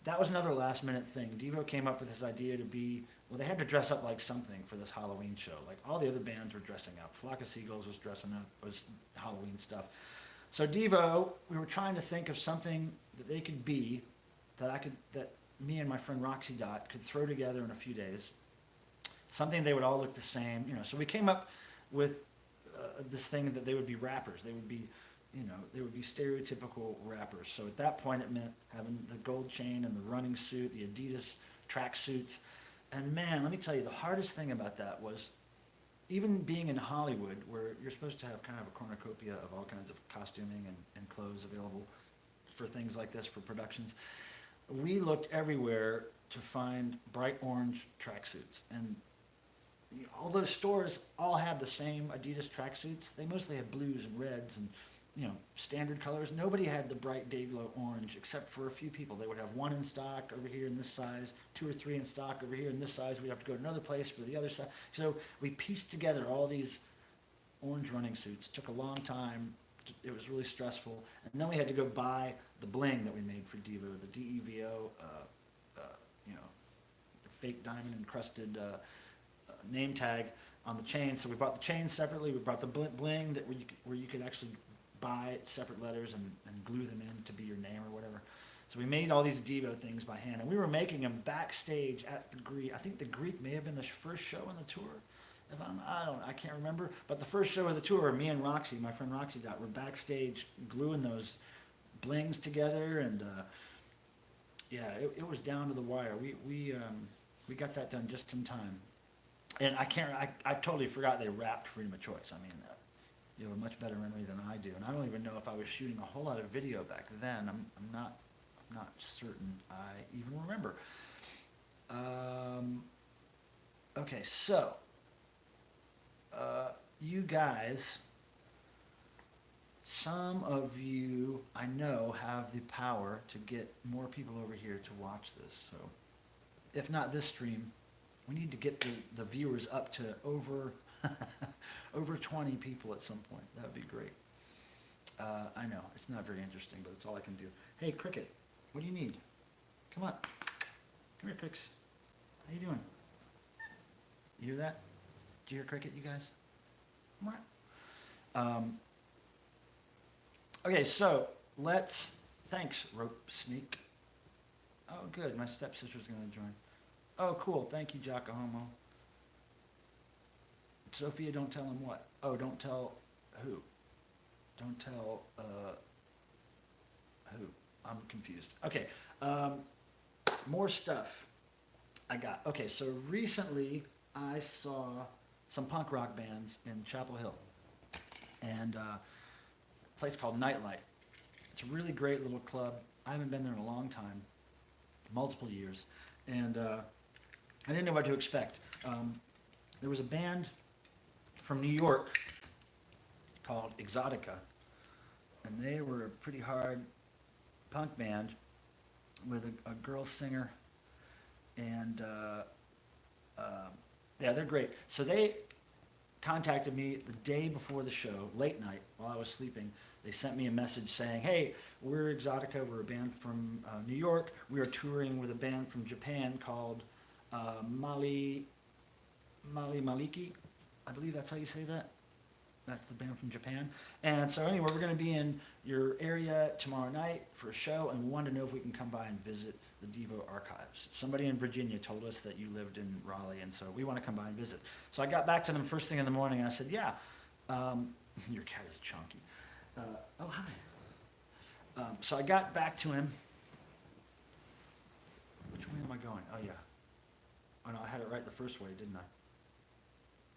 that was another last minute thing. Devo came up with this idea to be, well, they had to dress up like something for this Halloween show. Like all the other bands were dressing up. Flock of Seagulls was dressing up, was Halloween stuff. So Devo, we were trying to think of something that they could be, that me and my friend Roxy Dot could throw together in a few days. Something they would all look the same, you know. So we came up with this thing that they would be rappers. They would be, you know, they would be stereotypical rappers. So at that point, it meant having the gold chain and the running suit, the Adidas track suits. And man, let me tell you, the hardest thing about that was, even being in Hollywood, where you're supposed to have kind of a cornucopia of all kinds of costuming and clothes available for things like this, for productions, we looked everywhere to find bright orange tracksuits. And all those stores all had the same Adidas tracksuits. They mostly had blues and reds and, you know, standard colors. Nobody had the bright Dayglow orange except for a few people. They would have one in stock over here in this size, 2 or 3 in stock over here in this size. We'd have to go to another place for the other size. So we pieced together all these orange running suits. It took a long time. It was really stressful. And then we had to go buy the bling that we made for Devo, the DEVO, you know, fake diamond encrusted name tag on the chain. So we bought the chain separately. We bought the bling that where you could actually buy separate letters and glue them in to be your name or whatever. So we made all these Devo things by hand, and we were making them backstage at the Greek. I think the Greek may have been the first show on the tour. I can't remember. But the first show of the tour, me and Roxy, my friend Roxy Dot, were backstage gluing those blings together, and yeah, it was down to the wire. We got that done just in time. And I totally forgot they wrapped Freedom of Choice. I mean, you have a much better memory than I do, and I don't even know if I was shooting a whole lot of video back then. I'm not certain I even remember. Okay, so you guys, some of you I know have the power to get more people over here to watch this. So if not this stream, we need to get the viewers up to over over 20 people at some point. That would be great. I know, it's not very interesting, but it's all I can do. Hey, Cricket, what do you need? Come on. Come here, Cricks. How you doing? You hear that? Do you hear Cricket, you guys? Come on. Okay, so thanks, Rope Sneak. Oh, good, my stepsister's going to join. Oh, cool, thank you, Giacomo. Sophia, don't tell him what? Oh, don't tell who? Don't tell who? I'm confused. Okay, more stuff I got. Okay, so recently I saw some punk rock bands in Chapel Hill, and a place called Nightlight. It's a really great little club. I haven't been there in a long time, multiple years, and I didn't know what to expect. There was a band from New York called Exotica, and they were a pretty hard punk band with a girl singer, and yeah, they're great. So they contacted me the day before the show, late night, while I was sleeping. They sent me a message saying, hey, we're Exotica, we're a band from New York. We are touring with a band from Japan called Maliki. I believe that's how you say that. That's the band from Japan. And so anyway, we're going to be in your area tomorrow night for a show, and we wanted to know if we can come by and visit the Devo archives. Somebody in Virginia told us that you lived in Raleigh, and so we want to come by and visit. So I got back to them first thing in the morning, and I said, yeah, your cat is chunky. Oh, hi. So I got back to him. Which way am I going? Oh, yeah. Oh, no, I had it right the first way, didn't I?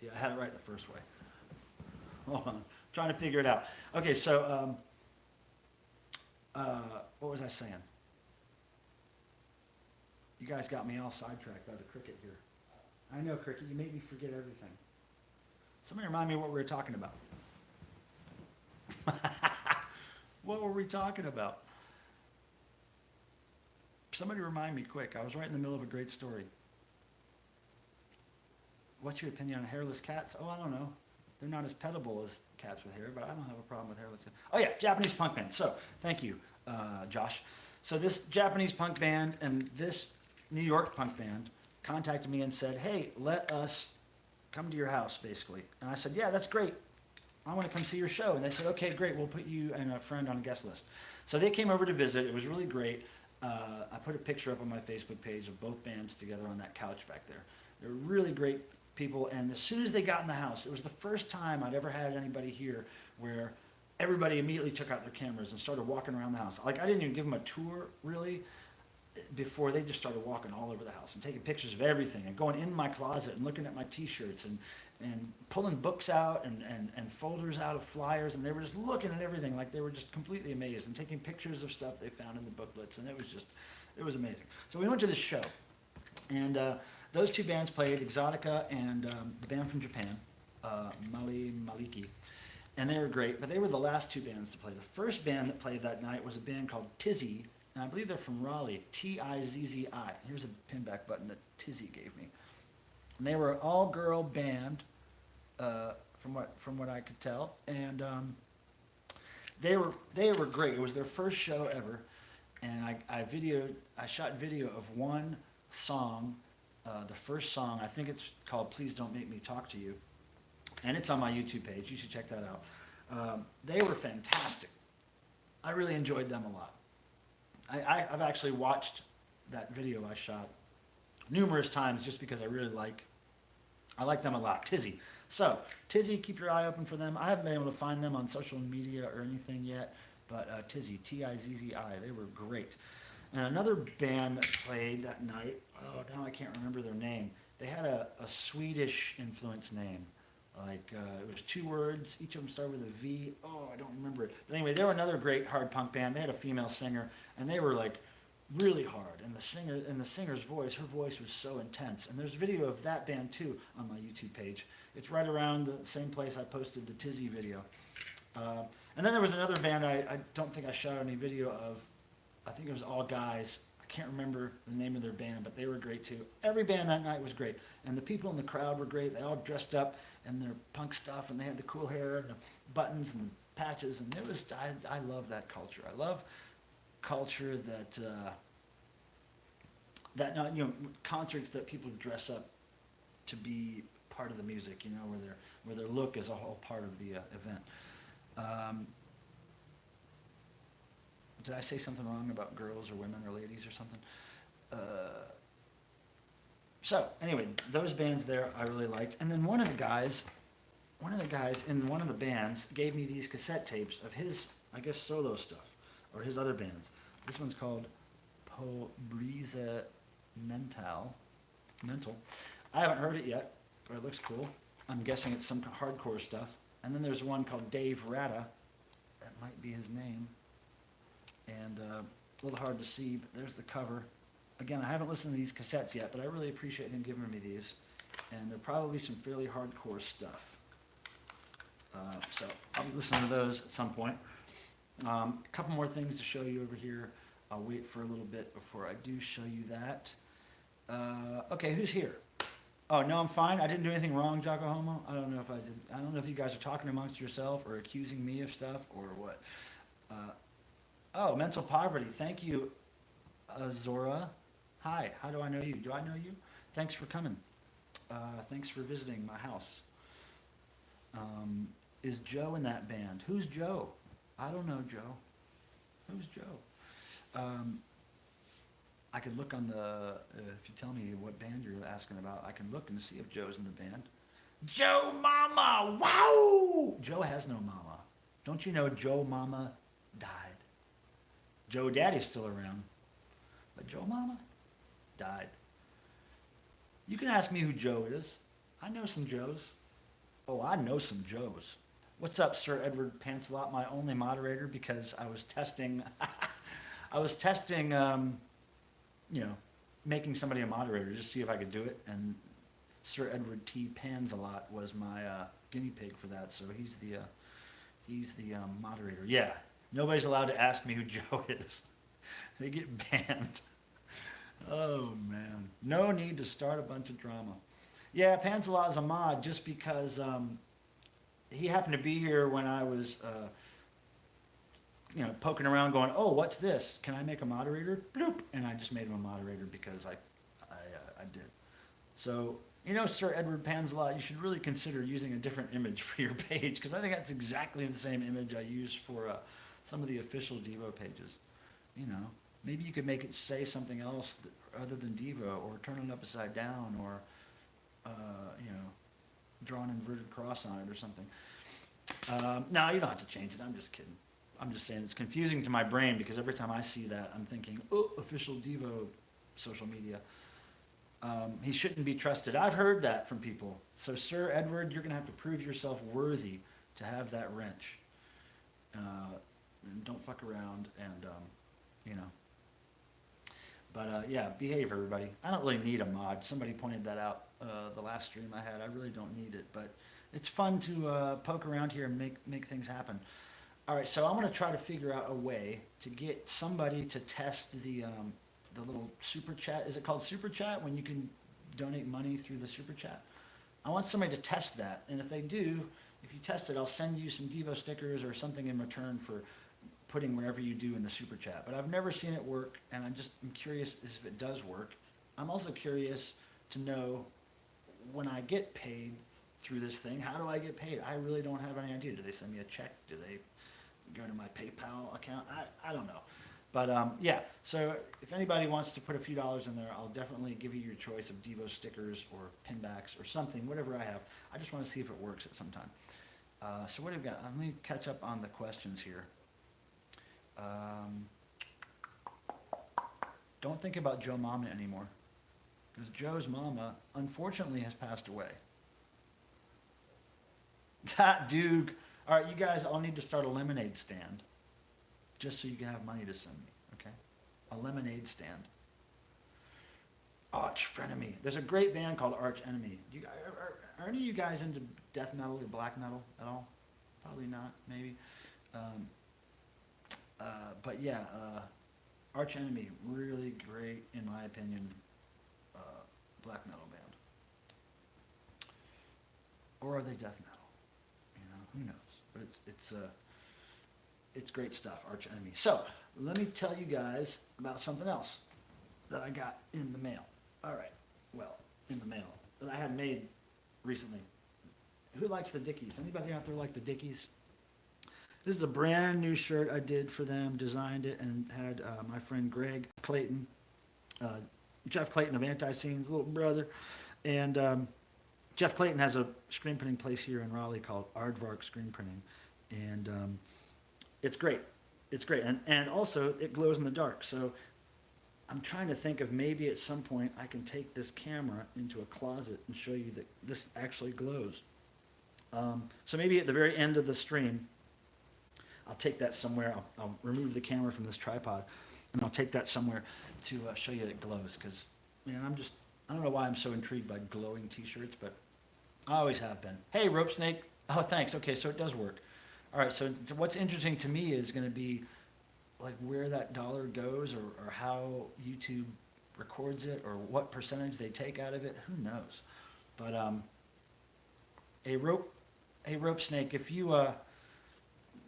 Yeah, I had it right the first way. Hold on, trying to figure it out. Okay, so what was I saying? You guys got me all sidetracked by the cricket here. I know, Cricket, you made me forget everything. Somebody remind me what we were talking about. What were we talking about? Somebody remind me quick. I was right in the middle of a great story. What's your opinion on hairless cats? Oh, I don't know. They're not as petable as cats with hair, but I don't have a problem with hairless cats. Oh yeah, Japanese punk band. So, thank you, Josh. So this Japanese punk band and this New York punk band contacted me and said, hey, let us come to your house, basically. And I said, yeah, that's great. I want to come see your show. And they said, okay, great. We'll put you and a friend on a guest list. So they came over to visit. It was really great. I put a picture up on my Facebook page of both bands together on that couch back there. They were really great people. And as soon as they got in the house, it was the first time I'd ever had anybody here where everybody immediately took out their cameras and started walking around the house. Like, I didn't even give them a tour, really, before they just started walking all over the house and taking pictures of everything and going in my closet and looking at my T-shirts and pulling books out and folders out of flyers, and they were just looking at everything like they were just completely amazed and taking pictures of stuff they found in the booklets, and it was amazing. So we went to this show, and those two bands played, Exotica and the band from Japan, Maliki, and they were great, but they were the last two bands to play. The first band that played that night was a band called Tizzy, and I believe they're from Raleigh, T-I-Z-Z-I. Here's a pinback button that Tizzy gave me. And they were an all-girl band, from what I could tell, and they were great. It was their first show ever, and I shot video of one song, the first song. I think it's called "Please Don't Make Me Talk to You," and it's on my YouTube page. You should check that out. They were fantastic. I really enjoyed them a lot. I've actually watched that video I shot numerous times just because I like them a lot. Tizzy. So, Tizzy, keep your eye open for them. I haven't been able to find them on social media or anything yet, but Tizzy, T-I-Z-Z-I, they were great. And another band that played that night, now I can't remember their name. They had a Swedish influence name. Like, it was two words, each of them started with a V. I don't remember it. But anyway, they were another great hard punk band. They had a female singer, and they were like really hard. And the singer's voice, her voice was so intense. And there's video of that band too on my YouTube page. It's right around the same place I posted the Tizzy video. And then there was another band I don't think I shot any video of. I think it was all guys. I can't remember the name of their band, but they were great too. Every band that night was great. And the people in the crowd were great. They all dressed up in their punk stuff, and they had the cool hair and the buttons and the patches. And it was, I love that culture. I love culture that concerts that people dress up to be part of the music, where their look is a whole part of the event. Did I say something wrong about girls or women or ladies or something? So anyway, those bands there I really liked. And then one of the guys in one of the bands gave me these cassette tapes of his, I guess, solo stuff, or his other bands. This one's called Pobreza Mental. I haven't heard it yet, but it looks cool. I'm guessing it's some hardcore stuff. And then there's one called Dave Rata. That might be his name. And a little hard to see, but there's the cover. Again, I haven't listened to these cassettes yet, but I really appreciate him giving me these. And they're probably some fairly hardcore stuff. So I'll be listening to those at some point. A couple more things to show you over here. I'll wait for a little bit before I do show you that. Okay, who's here? Oh, no, I'm fine. I didn't do anything wrong, Jocko Homo. I don't know if I did. I don't know if you guys are talking amongst yourself or accusing me of stuff or what. Mental poverty. Thank you, Azora. Hi, how do I know you? Do I know you? Thanks for coming. Thanks for visiting my house. Is Joe in that band? Who's Joe? I don't know Joe. Who's Joe? I could look on the, if you tell me what band you're asking about, I can look and see if Joe's in the band. Joe Mama! Wow! Joe has no mama. Don't you know Joe Mama died? Joe Daddy's still around, but Joe Mama died. You can ask me who Joe is. I know some Joes. Oh, I know some Joes. What's up, Sir Edward Pancelot, my only moderator, because I was testing, making somebody a moderator just to see if I could do it, and Sir Edward T. Panzelot was my guinea pig for that, so he's the moderator. Yeah, nobody's allowed to ask me who Joe is. They get banned. Oh, man. No need to start a bunch of drama. Yeah, Panzelot is a mod just because he happened to be here when I was poking around going, oh, what's this? Can I make a moderator? Bloop. And I just made him a moderator because I did. So, Sir Edward Panzalot, you should really consider using a different image for your page, because I think that's exactly the same image I use for some of the official Devo pages. Maybe you could make it say something else other than Devo, or turn it upside down, or, draw an inverted cross on it or something. No, you don't have to change it. I'm just kidding. I'm just saying it's confusing to my brain, because every time I see that, I'm thinking, oh, official Devo social media. He shouldn't be trusted. I've heard that from people. So, Sir Edward, you're going to have to prove yourself worthy to have that wrench. And don't fuck around, and, But, yeah, behave, everybody. I don't really need a mod. Somebody pointed that out the last stream I had. I really don't need it. But it's fun to poke around here and make things happen. All right, so I'm going to try to figure out a way to get somebody to test the little super chat. Is it called super chat when you can donate money through the super chat? I want somebody to test that, and if they do, if you test it, I'll send you some Devo stickers or something in return for putting whatever you do in the super chat. But I've never seen it work, and I'm curious as if it does work. I'm also curious to know, when I get paid through this thing, how do I get paid? I really don't have any idea. Do they send me a check? Do they go to my PayPal account? I don't know. But yeah, so if anybody wants to put a few dollars in there, I'll definitely give you your choice of Devo stickers or pinbacks or something, whatever I have. I just want to see if it works at some time. So what have we got? Let me catch up on the questions here. Don't think about Joe Mama anymore, because Joe's mama, unfortunately, has passed away. That dude. All right, you guys all need to start a lemonade stand, just so you can have money to send me, okay? A lemonade stand. Arch Frenemy. There's a great band called Arch Enemy. Are any of you guys into death metal or black metal at all? Probably not, maybe. But yeah, Arch Enemy, really great, in my opinion, black metal band. Or are they death metal? Who knows? But it's great stuff, Arch Enemy. So let me tell you guys about something else that I got in the mail. All right, well, in the mail that I had made recently. Who likes the Dickies? Anybody out there like the Dickies? This is a brand new shirt I did for them, designed it, and had my friend Greg Clayton, Jeff Clayton of Anti-Scene's little brother, and Jeff Clayton has a screen printing place here in Raleigh called Aardvark Screen Printing, and it's great. It's great, and also it glows in the dark. So I'm trying to think of maybe at some point I can take this camera into a closet and show you that this actually glows. So maybe at the very end of the stream, I'll take that somewhere. I'll remove the camera from this tripod, and I'll take that somewhere to show you that it glows. Because, man, I don't know why I'm so intrigued by glowing T-shirts, but I always have been. Hey, Rope Snake. Oh, thanks. Okay, so it does work. All right, so what's interesting to me is going to be like where that dollar goes, or how YouTube records it, or what percentage they take out of it. Who knows? But a Rope Snake, if you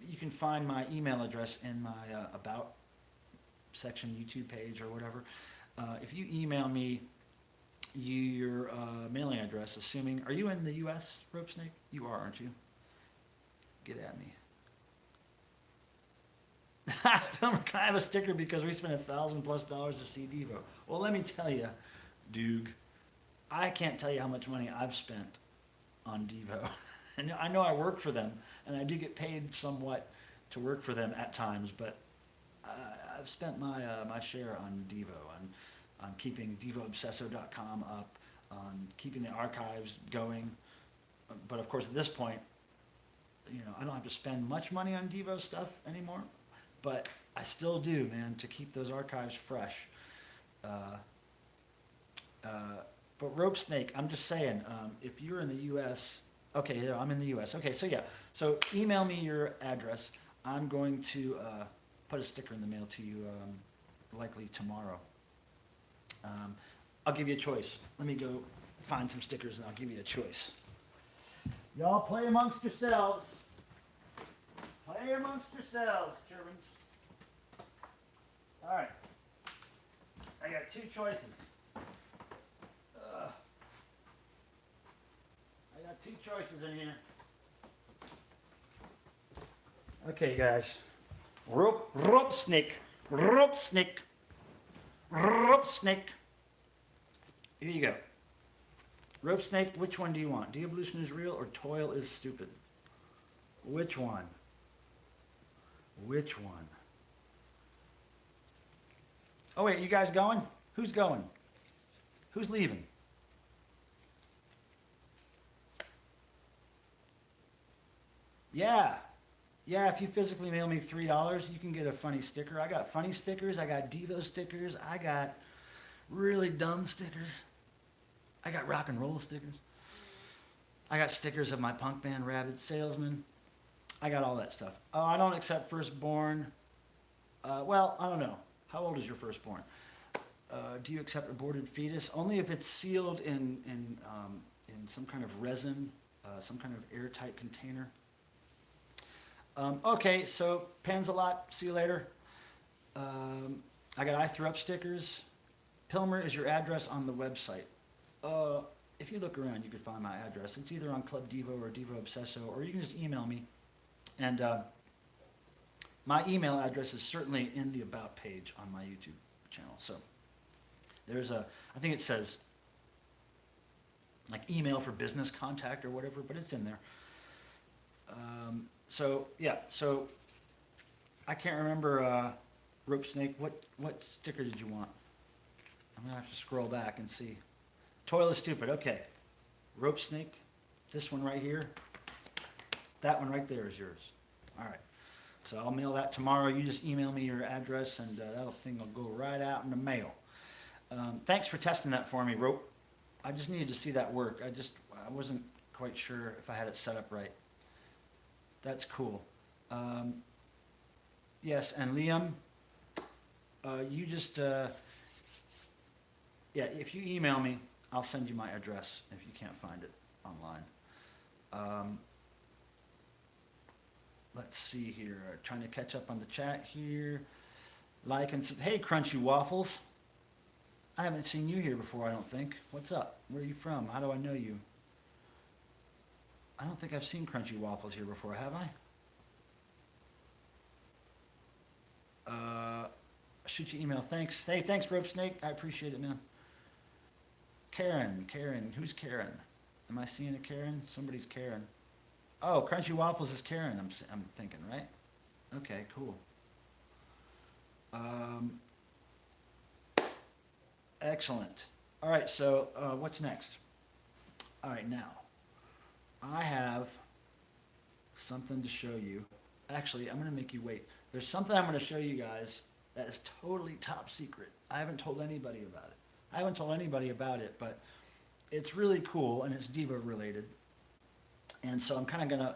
you can find my email address in my about section YouTube page or whatever. If you email me your mailing address, assuming, are you in the U.S., Rope Snake? You are, aren't you? Get at me. Can I have a sticker because we spent $1,000+ to see Devo? Well, let me tell you, Doog, I can't tell you how much money I've spent on Devo. And I know I work for them, and I do get paid somewhat to work for them at times, but I've spent my share on Devo, on keeping DevoObsesso.com up, on keeping the archives going. But of course, at this point, I don't have to spend much money on Devo stuff anymore, but I still do, man, to keep those archives fresh. But Rope Snake, I'm just saying, if you're in the U.S., okay, yeah, I'm in the U.S. Okay, so yeah, so email me your address. I'm going to put a sticker in the mail to you likely tomorrow. I'll give you a choice. Let me go find some stickers and I'll give you a choice. Y'all play amongst yourselves. Play amongst yourselves, Germans. All right. I got two choices. I got two choices in here. Okay, guys. Rope snake. Here you go. Rope snake, which one do you want? De-evolution is real or toil is stupid? Which one? Which one? Oh wait, you guys going? Who's going? Who's leaving? Yeah. Yeah, if you physically mail me $3, you can get a funny sticker. I got funny stickers, I got Devo stickers, I got really dumb stickers. I got rock and roll stickers. I got stickers of my punk band Rabid Salesman. I got all that stuff. Oh, I don't accept firstborn. Well, I don't know. How old is your firstborn? Do you accept aborted fetus? Only if it's sealed in some kind of resin, some kind of airtight container. Okay, so Pans a lot. See you later. I got I Threw Up stickers. Pilmer is your address on the website. If you look around, you can find my address. It's either on Club Devo or Devo Obsesso, or you can just email me. And my email address is certainly in the About page on my YouTube channel. So there's I think it says like email for business contact or whatever, but it's in there. So yeah, so I can't remember Rope Snake. What sticker did you want? I'm gonna have to scroll back and see. Toil is stupid. Okay, Rope Snake. This one right here. That one right there is yours. All right. So I'll mail that tomorrow. You just email me your address, and that thing will go right out in the mail. Thanks for testing that for me, Rope. I just needed to see that work. I wasn't quite sure if I had it set up right. That's cool. Yes, and Liam, you just, yeah, if you email me, I'll send you my address if you can't find it online. Let's see here. Trying to catch up on the chat here. Like and hey, Crunchy Waffles. I haven't seen you here before, I don't think. What's up? Where are you from? How do I know you? I don't think I've seen Crunchy Waffles here before, have I? Shoot you email. Thanks. Hey, thanks, Rope Snake. I appreciate it, man. Karen. Who's Karen? Am I seeing a Karen? Somebody's Karen. Oh, Crunchy Waffles is Karen, I'm thinking, right? Okay, cool. Excellent. All right, so what's next? All right, now, I have something to show you. Actually, I'm going to make you wait. There's something I'm going to show you guys that is totally top secret. I haven't told anybody about it. But it's really cool, and it's Devo related. And so I'm kind of going to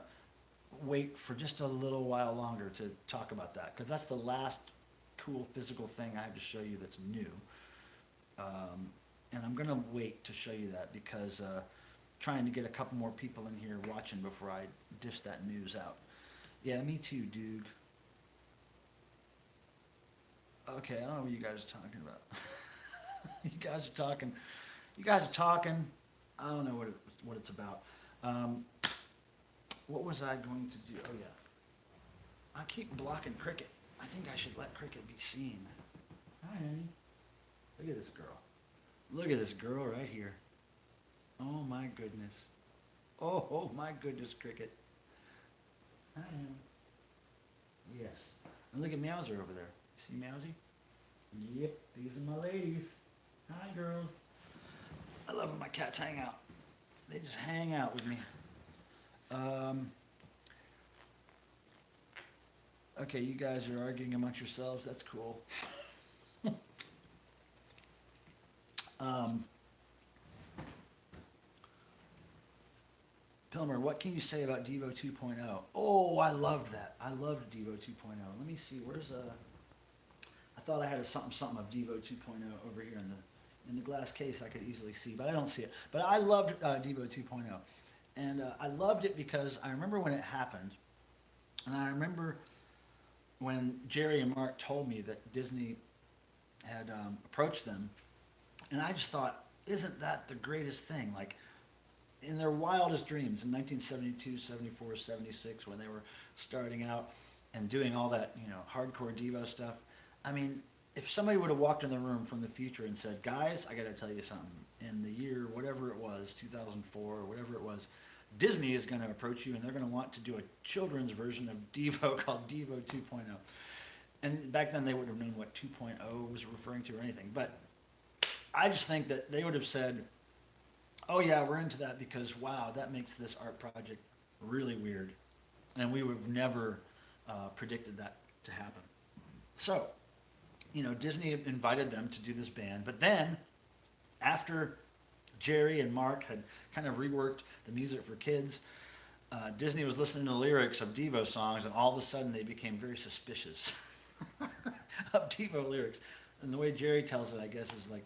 wait for just a little while longer to talk about that, because that's the last cool physical thing I have to show you that's new. And I'm going to wait to show you that because trying to get a couple more people in here watching before I dish that news out. Yeah, me too, dude. Okay, I don't know what you guys are talking about. You guys are talking. I don't know what it's about. What was I going to do? Oh yeah. I keep blocking Cricket. I think I should let Cricket be seen. Hi, honey. Look at this girl. Look at this girl right here. Oh my goodness. Oh my goodness, Cricket. Hi, honey. Yes. And look at Meowser over there. See Meowsy? Yep, these are my ladies. Hi, girls. I love when my cats hang out. They just hang out with me. Okay, you guys are arguing amongst yourselves. That's cool. Pilmer, what can you say about Devo 2.0? Oh, I loved that. I loved Devo 2.0. Let me see. Where's I thought I had a something of Devo 2.0 over here in the glass case. I could easily see, but I don't see it. But I loved Devo 2.0, and I loved it because I remember when it happened, and I remember when Jerry and Mark told me that Disney had approached them, and I just thought, isn't that the greatest thing? Like, in their wildest dreams, in 1972, 74, 76, when they were starting out and doing all that, hardcore Devo stuff, I mean, if somebody would have walked in the room from the future and said, guys, I got to tell you something, in the year, whatever it was, 2004 or whatever it was, Disney is going to approach you and they're going to want to do a children's version of Devo called Devo 2.0. And back then they wouldn't have known what 2.0 was referring to or anything. But I just think that they would have said, oh yeah, we're into that because, wow, that makes this art project really weird. And we would have never predicted that to happen. So, Disney invited them to do this band. But then, after Jerry and Mark had kind of reworked the music for kids, Disney was listening to the lyrics of Devo songs, and all of a sudden they became very suspicious of Devo lyrics. And the way Jerry tells it, I guess, is like,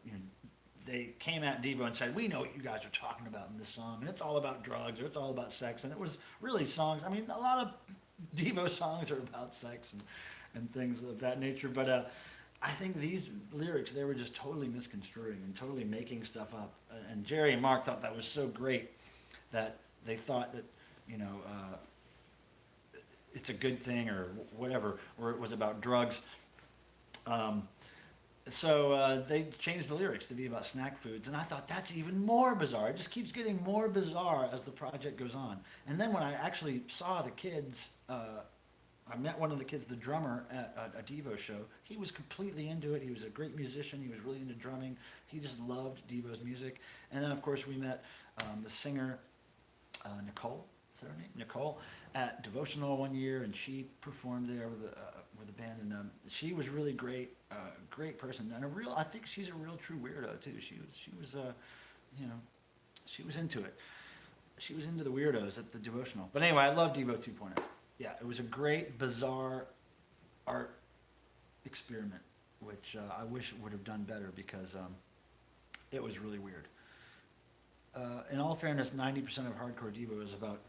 they came at Devo and said, we know what you guys are talking about in this song, and it's all about drugs, or it's all about sex. And it was really songs, I mean, a lot of Devo songs are about sex and things of that nature, but I think these lyrics, they were just totally misconstruing and totally making stuff up. And Jerry and Mark thought that was so great that they thought that, it's a good thing or whatever, or it was about drugs. So they changed the lyrics to be about snack foods, and I thought that's even more bizarre. It just keeps getting more bizarre as the project goes on. And then when I actually saw the kids, I met one of the kids, the drummer, at a Devo show. He was completely into it. He was a great musician. He was really into drumming. He just loved Devo's music. And then, of course, we met the singer, Nicole. Is that her name? Nicole, at Devotional one year, and she performed there with the band. And she was really great, great person, and I think she's a real true weirdo too. She was she was into it. She was into the weirdos at the Devotional. But anyway, I love Devo 2.0. Yeah, it was a great, bizarre art experiment, which I wish it would have done better because it was really weird. In all fairness, 90% of hardcore Devo is about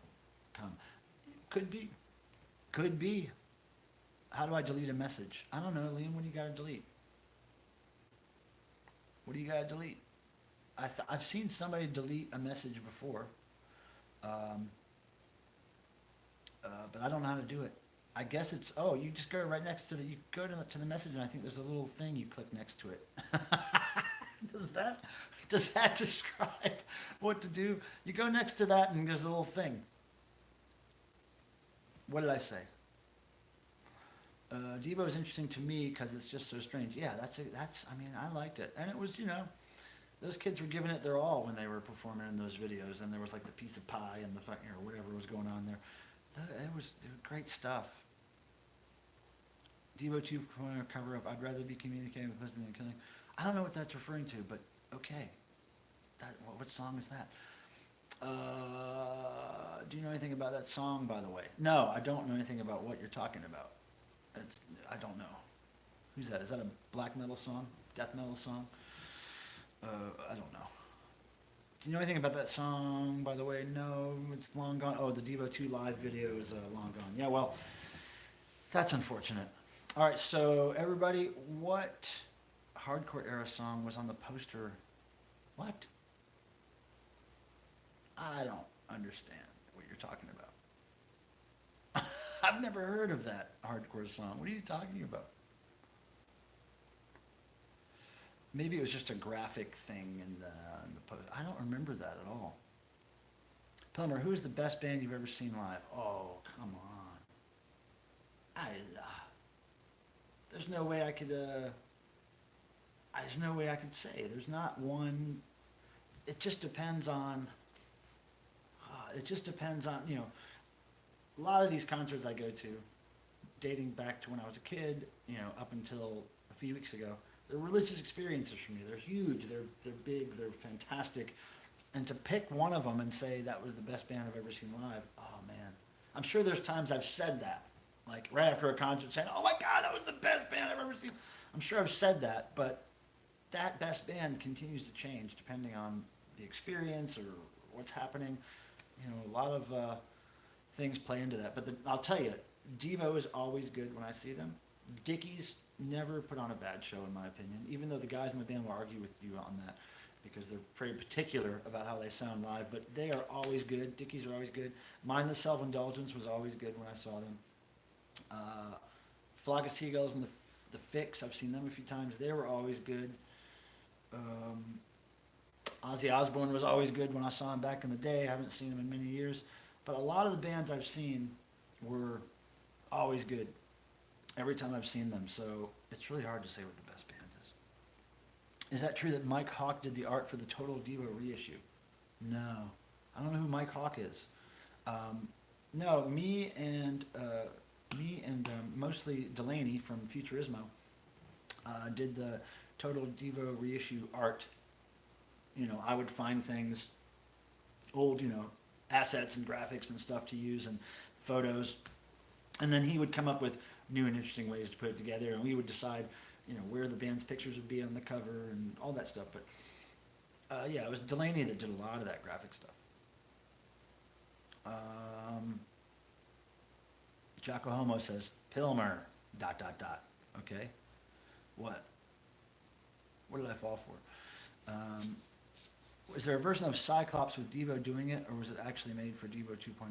Could be. How do I delete a message? I don't know, Liam, what do you got to delete? What do you got to delete? I've seen somebody delete a message before. But I don't know how to do it. I guess it's, you just go right next to you go to the message, and I think there's a little thing you click next to it. Does that describe what to do? You go next to that, and there's a little thing. What did I say? Devo is interesting to me because it's just so strange. Yeah, I liked it. And it was, those kids were giving it their all when they were performing in those videos, and there was like the piece of pie and the or whatever was going on there. It was great stuff. Devo 2.0 cover up. I'd rather be communicating with person than killing. I don't know what that's referring to, but okay. What song is that? Do you know anything about that song, by the way? No, I don't know anything about what you're talking about. I don't know. Who's that? Is that a black metal song? Death metal song? I don't know. Do you know anything about that song, by the way? No, it's long gone. Oh, the Devo 2 live video is long gone. Yeah, well, that's unfortunate. All right, so everybody, what hardcore era song was on the poster? What? I don't understand what you're talking about. I've never heard of that hardcore song. What are you talking about? Maybe it was just a graphic thing in the post. I don't remember that at all. Plumber, who is the best band you've ever seen live? Oh, come on. There's no way I could. There's no way I could say. There's not one. It just depends on. A lot of these concerts I go to, dating back to when I was a kid, up until a few weeks ago, they're religious experiences for me. They're huge, they're big, they're fantastic. And to pick one of them and say that was the best band I've ever seen live, oh man. I'm sure there's times I've said that, like right after a concert saying, oh my God, that was the best band I've ever seen. I'm sure I've said that, but that best band continues to change depending on the experience or what's happening. A lot of things play into that. But I'll tell you, Devo is always good when I see them. Dickies never put on a bad show, in my opinion, even though the guys in the band will argue with you on that because they're very particular about how they sound live, but they are always good. Dickies are always good. Mind the Self-Indulgence was always good when I saw them. Flock of Seagulls and the Fix, I've seen them a few times. They were always good. Ozzy Osbourne was always good when I saw him back in the day. I haven't seen him in many years. But a lot of the bands I've seen were always good every time I've seen them. So it's really hard to say what the best band is. Is that true that Mike Hawk did the art for the Total Devo reissue? No. I don't know who Mike Hawk is. No, me and mostly Delaney from Futurismo did the Total Devo reissue art. You know, I would find things, old, assets and graphics and stuff to use and photos. And then he would come up with new and interesting ways to put it together. And we would decide, where the band's pictures would be on the cover and all that stuff. But yeah, it was Delaney that did a lot of that graphic stuff. Jocko Homo says, Pilmer, ... Okay. What? What did I fall for? Was there a version of Cyclops with Devo doing it, or was it actually made for Devo 2.0?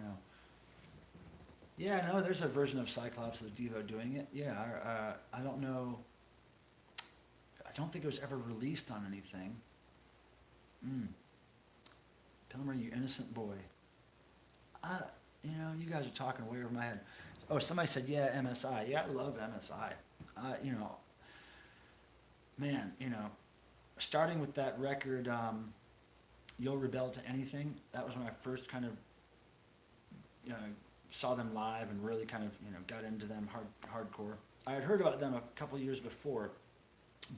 Yeah, no, there's a version of Cyclops with Devo doing it. Yeah, I don't know. I don't think it was ever released on anything. Pilmer, you innocent boy. You guys are talking way over my head. Oh, somebody said, yeah, MSI. Yeah, I love MSI. Man, starting with that record, You'll Rebel to Anything, that was when I first kind of, saw them live and really kind of, got into them hardcore. I had heard about them a couple years before,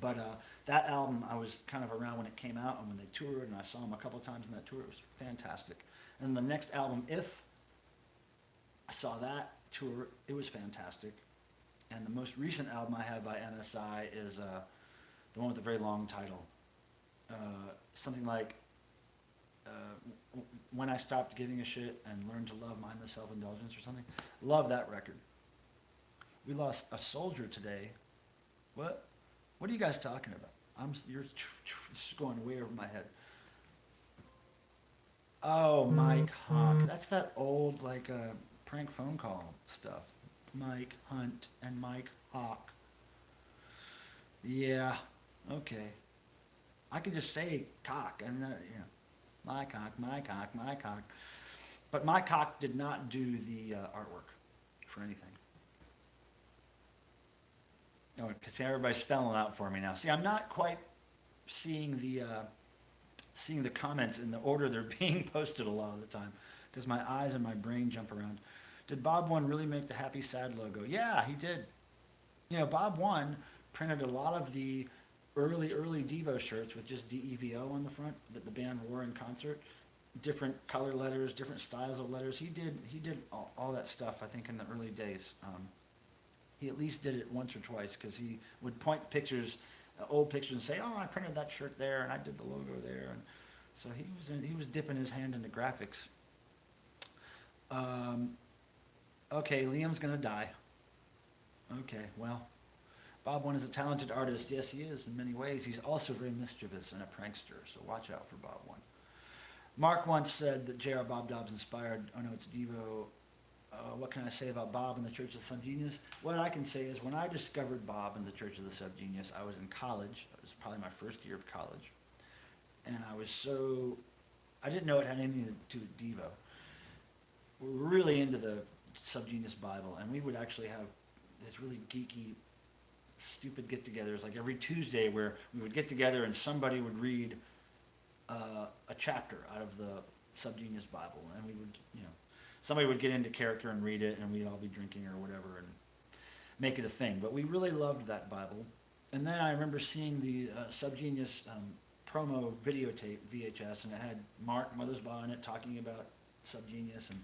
but that album, I was kind of around when it came out and when they toured, and I saw them a couple times in that tour. It was fantastic. And the next album, If, I saw that tour. It was fantastic. And the most recent album I have by MSI is the one with the very long title. Something like When I Stopped Giving a Shit and Learned to Love, Mind the Self-Indulgence or something. Love that record. We lost a soldier today. What? What are you guys talking about? You're just going way over my head. Oh, Mike Hawk. That's that old, prank phone call stuff. Mike Hunt and Mike Hawk. Yeah, okay. I could just say cock, and Mike Hawk, Mike Hawk, Mike Hawk. But Mike Hawk did not do the artwork for anything. Oh, because everybody's spelling out for me now. See, I'm not quite seeing the comments in the order they're being posted a lot of the time, because my eyes and my brain jump around. Did Bob One really make the Happy Sad logo? Yeah, he did. Bob One printed a lot of the early Devo shirts with just DEVO on the front that the band wore in concert. Different color letters, different styles of letters. He did all that stuff, I think, in the early days. He at least did it once or twice, because he would point pictures, old pictures, and say, "Oh, I printed that shirt there, and I did the logo there." And so he was dipping his hand into graphics. Okay, Liam's gonna die. Okay, well, Bob One is a talented artist. Yes, he is in many ways. He's also very mischievous and a prankster, so watch out for Bob One. Mark once said that J.R. Bob Dobbs inspired, oh no, it's Devo. What can I say about Bob and the Church of the Subgenius? What I can say is when I discovered Bob and the Church of the Subgenius, I was in college. It was probably my first year of college. And I didn't know it had anything to do with Devo. We were really into the Subgenius Bible, and we would actually have this really geeky, stupid get-togethers, like every Tuesday, where we would get together and somebody would read a chapter out of the Subgenius Bible, and we would, somebody would get into character and read it, and we'd all be drinking or whatever and make it a thing. But we really loved that Bible. And then I remember seeing the Subgenius promo videotape, VHS, and it had Mark Mothersbaugh in it talking about Subgenius. And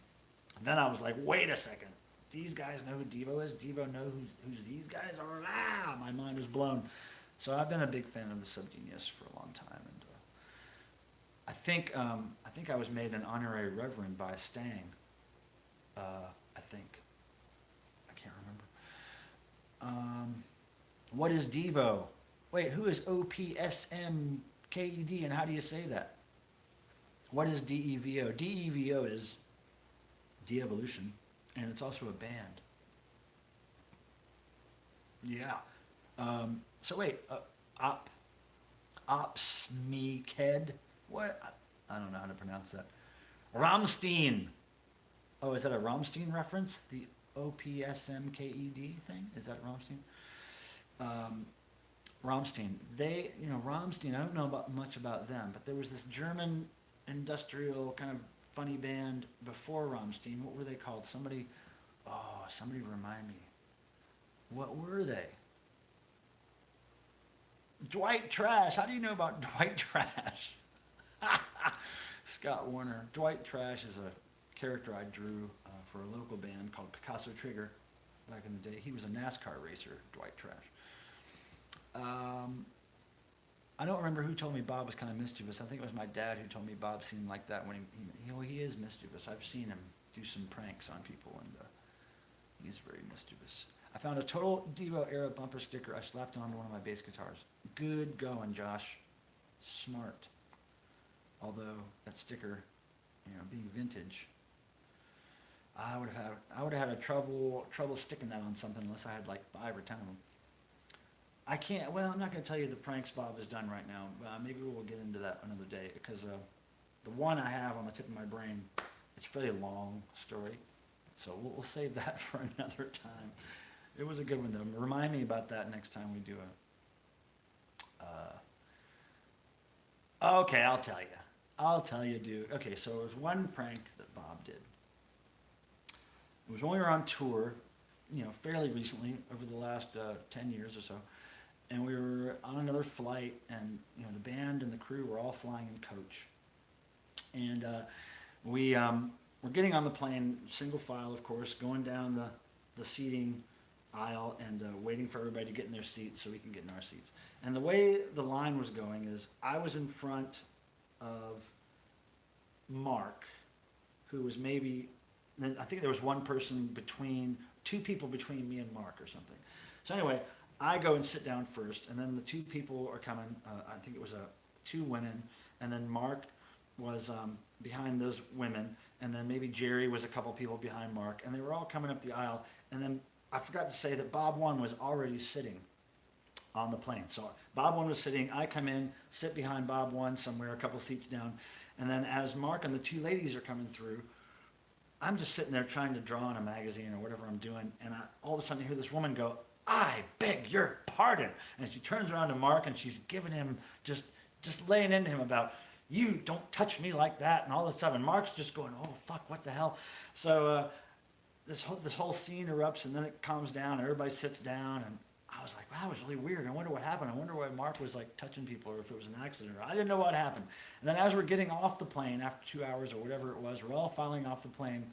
then I was like, wait a second. These guys know who Devo is? Devo know who these guys are? Ah! My mind was blown. So I've been a big fan of the Subgenius for a long time. And I think I was made an honorary reverend by Stang. I think. I can't remember. What is Devo? Wait, who is OPSMKED and how do you say that? What is DEVO? DEVO is De-Evolution, and it's also a band. Yeah. So wait, Ops Me Ked? What? I don't know how to pronounce that. Rammstein. Oh, is that a Rammstein reference? The OPSMKED thing? Is that Rammstein? Rammstein. Rammstein, I don't know much about them, but there was this German industrial kind of funny band before Rammstein. What were they called? Somebody remind me. What were they? Dwight Trash. How do you know about Dwight Trash? Scott Warner. Dwight Trash is a character I drew for a local band called Picasso Trigger back in the day. He was a NASCAR racer, Dwight Trash. I don't remember who told me Bob was kind of mischievous. I think it was my dad who told me Bob seemed like that when he is mischievous. I've seen him do some pranks on people, and he's very mischievous. I found a total Devo era bumper sticker I slapped onto one of my bass guitars. Good going, Josh. Smart. Although that sticker, being vintage, I would have had a trouble sticking that on something unless I had like 5 or 10 of them. I can't. Well, I'm not going to tell you the pranks Bob has done right now. Maybe we'll get into that another day because the one I have on the tip of my brain, it's a fairly long story, so we'll save that for another time. It was a good one though. Remind me about that next time we do Okay, I'll tell you, dude. Okay, so it was one prank that Bob did. It was when we were on tour, fairly recently, over the last 10 years or so. And we were on another flight, and the band and the crew were all flying in coach. And we were getting on the plane, single file, of course, going down the seating aisle and waiting for everybody to get in their seats so we can get in our seats. And the way the line was going is I was in front of Mark, who was maybe, I think there was two people between me and Mark or something. So anyway, I go and sit down first, and then the two people are coming. I think it was 2 women, and then Mark was behind those women, and then maybe Jerry was a couple people behind Mark, and they were all coming up the aisle. And then I forgot to say that Bob 1 was already sitting on the plane. So Bob 1 was sitting. I come in, sit behind Bob 1 somewhere, a couple seats down, and then as Mark and the 2 ladies are coming through, I'm just sitting there trying to draw in a magazine or whatever I'm doing, and all of a sudden I hear this woman go, "I beg your pardon." And she turns around to Mark and she's giving him, just laying into him about, "You don't touch me like that," and all this stuff. And Mark's just going, "Oh, fuck, what the hell?" So this whole scene erupts, and then it calms down, and everybody sits down, and I was like, wow, that was really weird. I wonder what happened. I wonder why Mark was like touching people, or if it was an accident, or I didn't know what happened. And then as we're getting off the plane after 2 hours or whatever it was, we're all filing off the plane.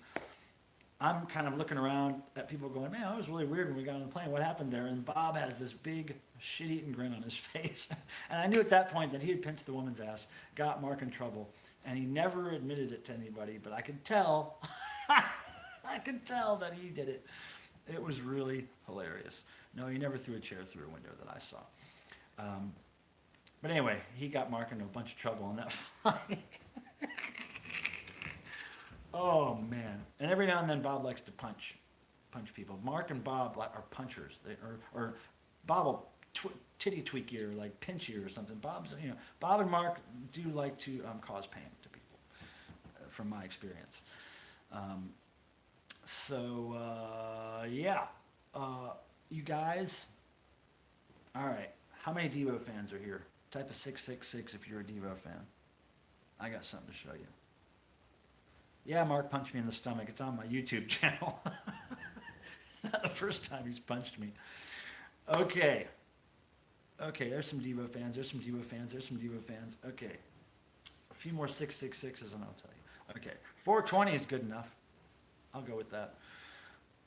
I'm kind of looking around at people going, man, it was really weird when we got on the plane. What happened there? And Bob has this big shit-eating grin on his face. And I knew at that point that he had pinched the woman's ass, got Mark in trouble, and he never admitted it to anybody, but I could tell, I could tell that he did it. It was really hilarious. No, he never threw a chair through a window that I saw. But anyway, he got Mark into a bunch of trouble on that flight. Oh, man. And every now and then Bob likes to punch people. Mark and Bob are punchers. Or Bob will titty tweak you or like pinch you or something. Bob and Mark do like to cause pain to people, from my experience. Yeah. You guys, all right. How many Devo fans are here? Type a 666 if you're a Devo fan. I got something to show you. Yeah, Mark punched me in the stomach. It's on my YouTube channel. It's not the first time he's punched me. Okay, there's some Devo fans. There's some Devo fans. There's some Devo fans. Okay. A few more 666s and I'll tell you. Okay. 420 is good enough. I'll go with that.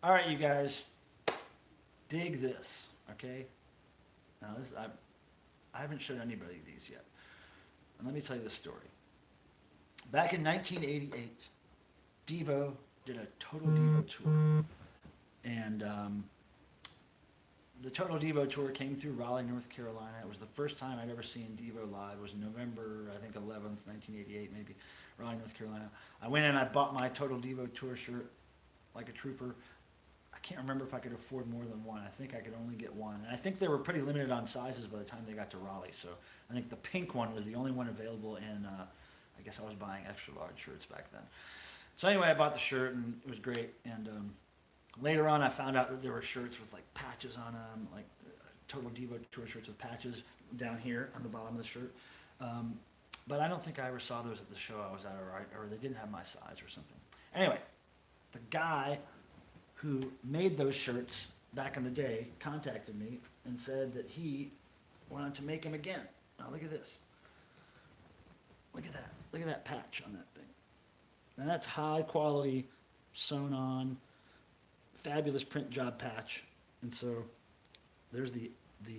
All right, you guys. Dig this, okay? Now, I haven't showed anybody these yet. And let me tell you the story. Back in 1988, Devo did a total Devo tour. And the Total Devo tour came through Raleigh, North Carolina. It was the first time I'd ever seen Devo live. It was November, I think 11th, 1988, maybe, Raleigh, North Carolina. I went in and I bought my Total Devo tour shirt like a trooper. I can't remember if I could afford more than one. I think I could only get one. And I think they were pretty limited on sizes by the time they got to Raleigh. So I think the pink one was the only one available in, I guess I was buying extra large shirts back then. So anyway, I bought the shirt and it was great. And later on, I found out that there were shirts with like patches on them, like Total Devo tour shirts with patches down here on the bottom of the shirt. But I don't think I ever saw those at the show I was at, or they didn't have my size or something. Anyway, the guy who made those shirts back in the day contacted me and said that he wanted to make them again. Now look at this. Look at that. Look at that patch on that thing. Now that's high quality, sewn on, fabulous print job patch. And so there's the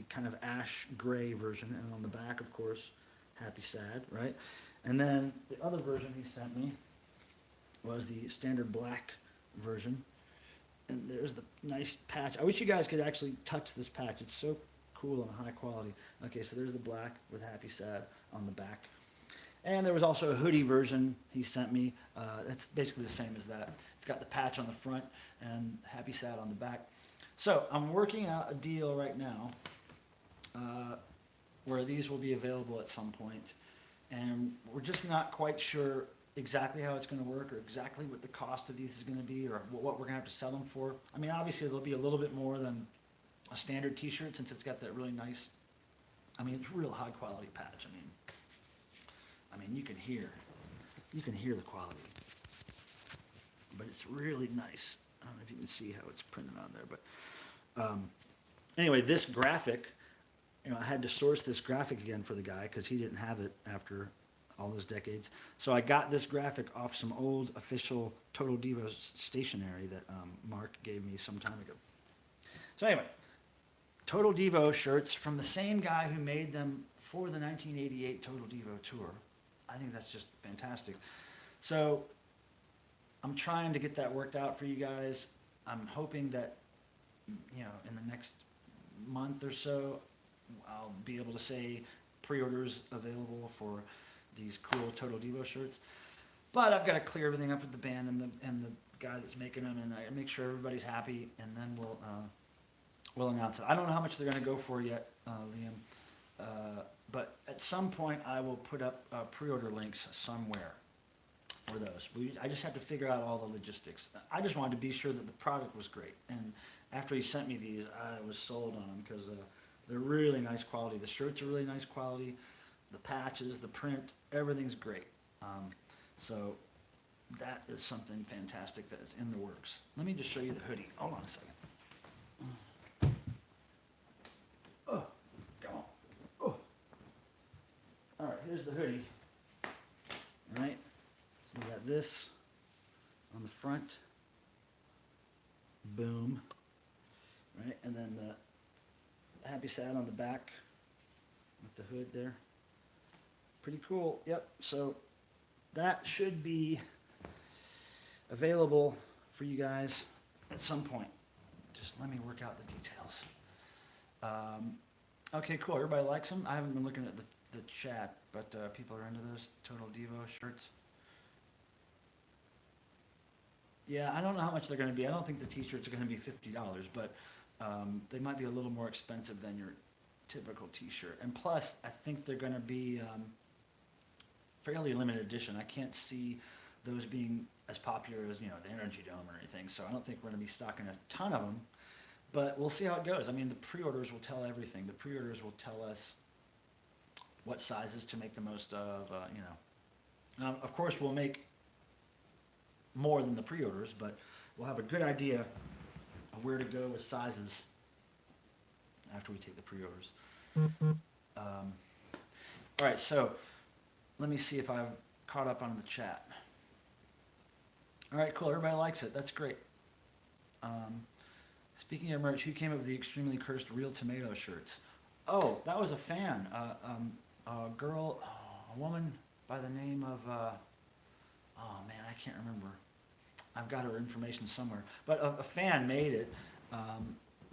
kind of ash gray version, and on the back, of course, happy sad, right? And then the other version he sent me was the standard black version. And there's the nice patch. I wish you guys could actually touch this patch. It's so cool and high quality. Okay, so there's the black with happy sad on the back. And there was also a hoodie version he sent me. That's basically the same as that. It's got the patch on the front and happy sad on the back. So I'm working out a deal right now where these will be available at some point. And we're just not quite sure exactly how it's going to work or exactly what the cost of these is going to be or what we're going to have to sell them for. I mean, obviously there'll be a little bit more than a standard t-shirt since it's got that really nice, I mean, it's real high quality patch. I mean, you can hear the quality, but it's really nice. I don't know if you can see how it's printed on there, but anyway, this graphic, I had to source this graphic again for the guy because he didn't have it after all those decades. So I got this graphic off some old official Total Devo stationery that Mark gave me some time ago. So anyway, Total Devo shirts from the same guy who made them for the 1988 Total Devo tour. I think that's just fantastic. So I'm trying to get that worked out for you guys. I'm hoping that, in the next month or so, I'll be able to say pre-orders available for these cool Total Devo shirts. But I've got to clear everything up with the band and the guy that's making them, and I make sure everybody's happy, and then we'll announce it. I don't know how much they're going to go for yet, Liam. But at some point I will put up pre-order links somewhere for those. I just have to figure out all the logistics. I just wanted to be sure that the product was great. And after he sent me these, I was sold on them because they're really nice quality. The shirts are really nice quality. The patches, the print, everything's great. So that is something fantastic that is in the works. Let me just show you the hoodie. Hold on a second. Oh, come on. Oh. All right, here's the hoodie. All right, so we got this on the front. Boom. Right, and then the happy sad on the back with the hood there. Pretty cool. Yep. So that should be available for you guys at some point. Just let me work out the details. Okay, cool. Everybody likes them. I haven't been looking at the chat, but people are into those Total Devo shirts. Yeah, I don't know how much they're going to be. I don't think the t-shirts are going to be $50, but they might be a little more expensive than your typical t-shirt. And plus, I think they're going to be fairly limited edition. I can't see those being as popular as, the Energy Dome or anything, so I don't think we're going to be stocking a ton of them, but we'll see how it goes. I mean, the pre-orders will tell everything. The pre-orders will tell us what sizes to make the most of, of course, we'll make more than the pre-orders, but we'll have a good idea of where to go with sizes after we take the pre-orders. All right, so let me see if I've caught up on the chat. All right, cool. Everybody likes it. That's great. Speaking of merch, who came up with the extremely cursed Real Tomato shirts? Oh, that was a fan. A woman by the name of, oh man, I can't remember. I've got her information somewhere. But a fan made it.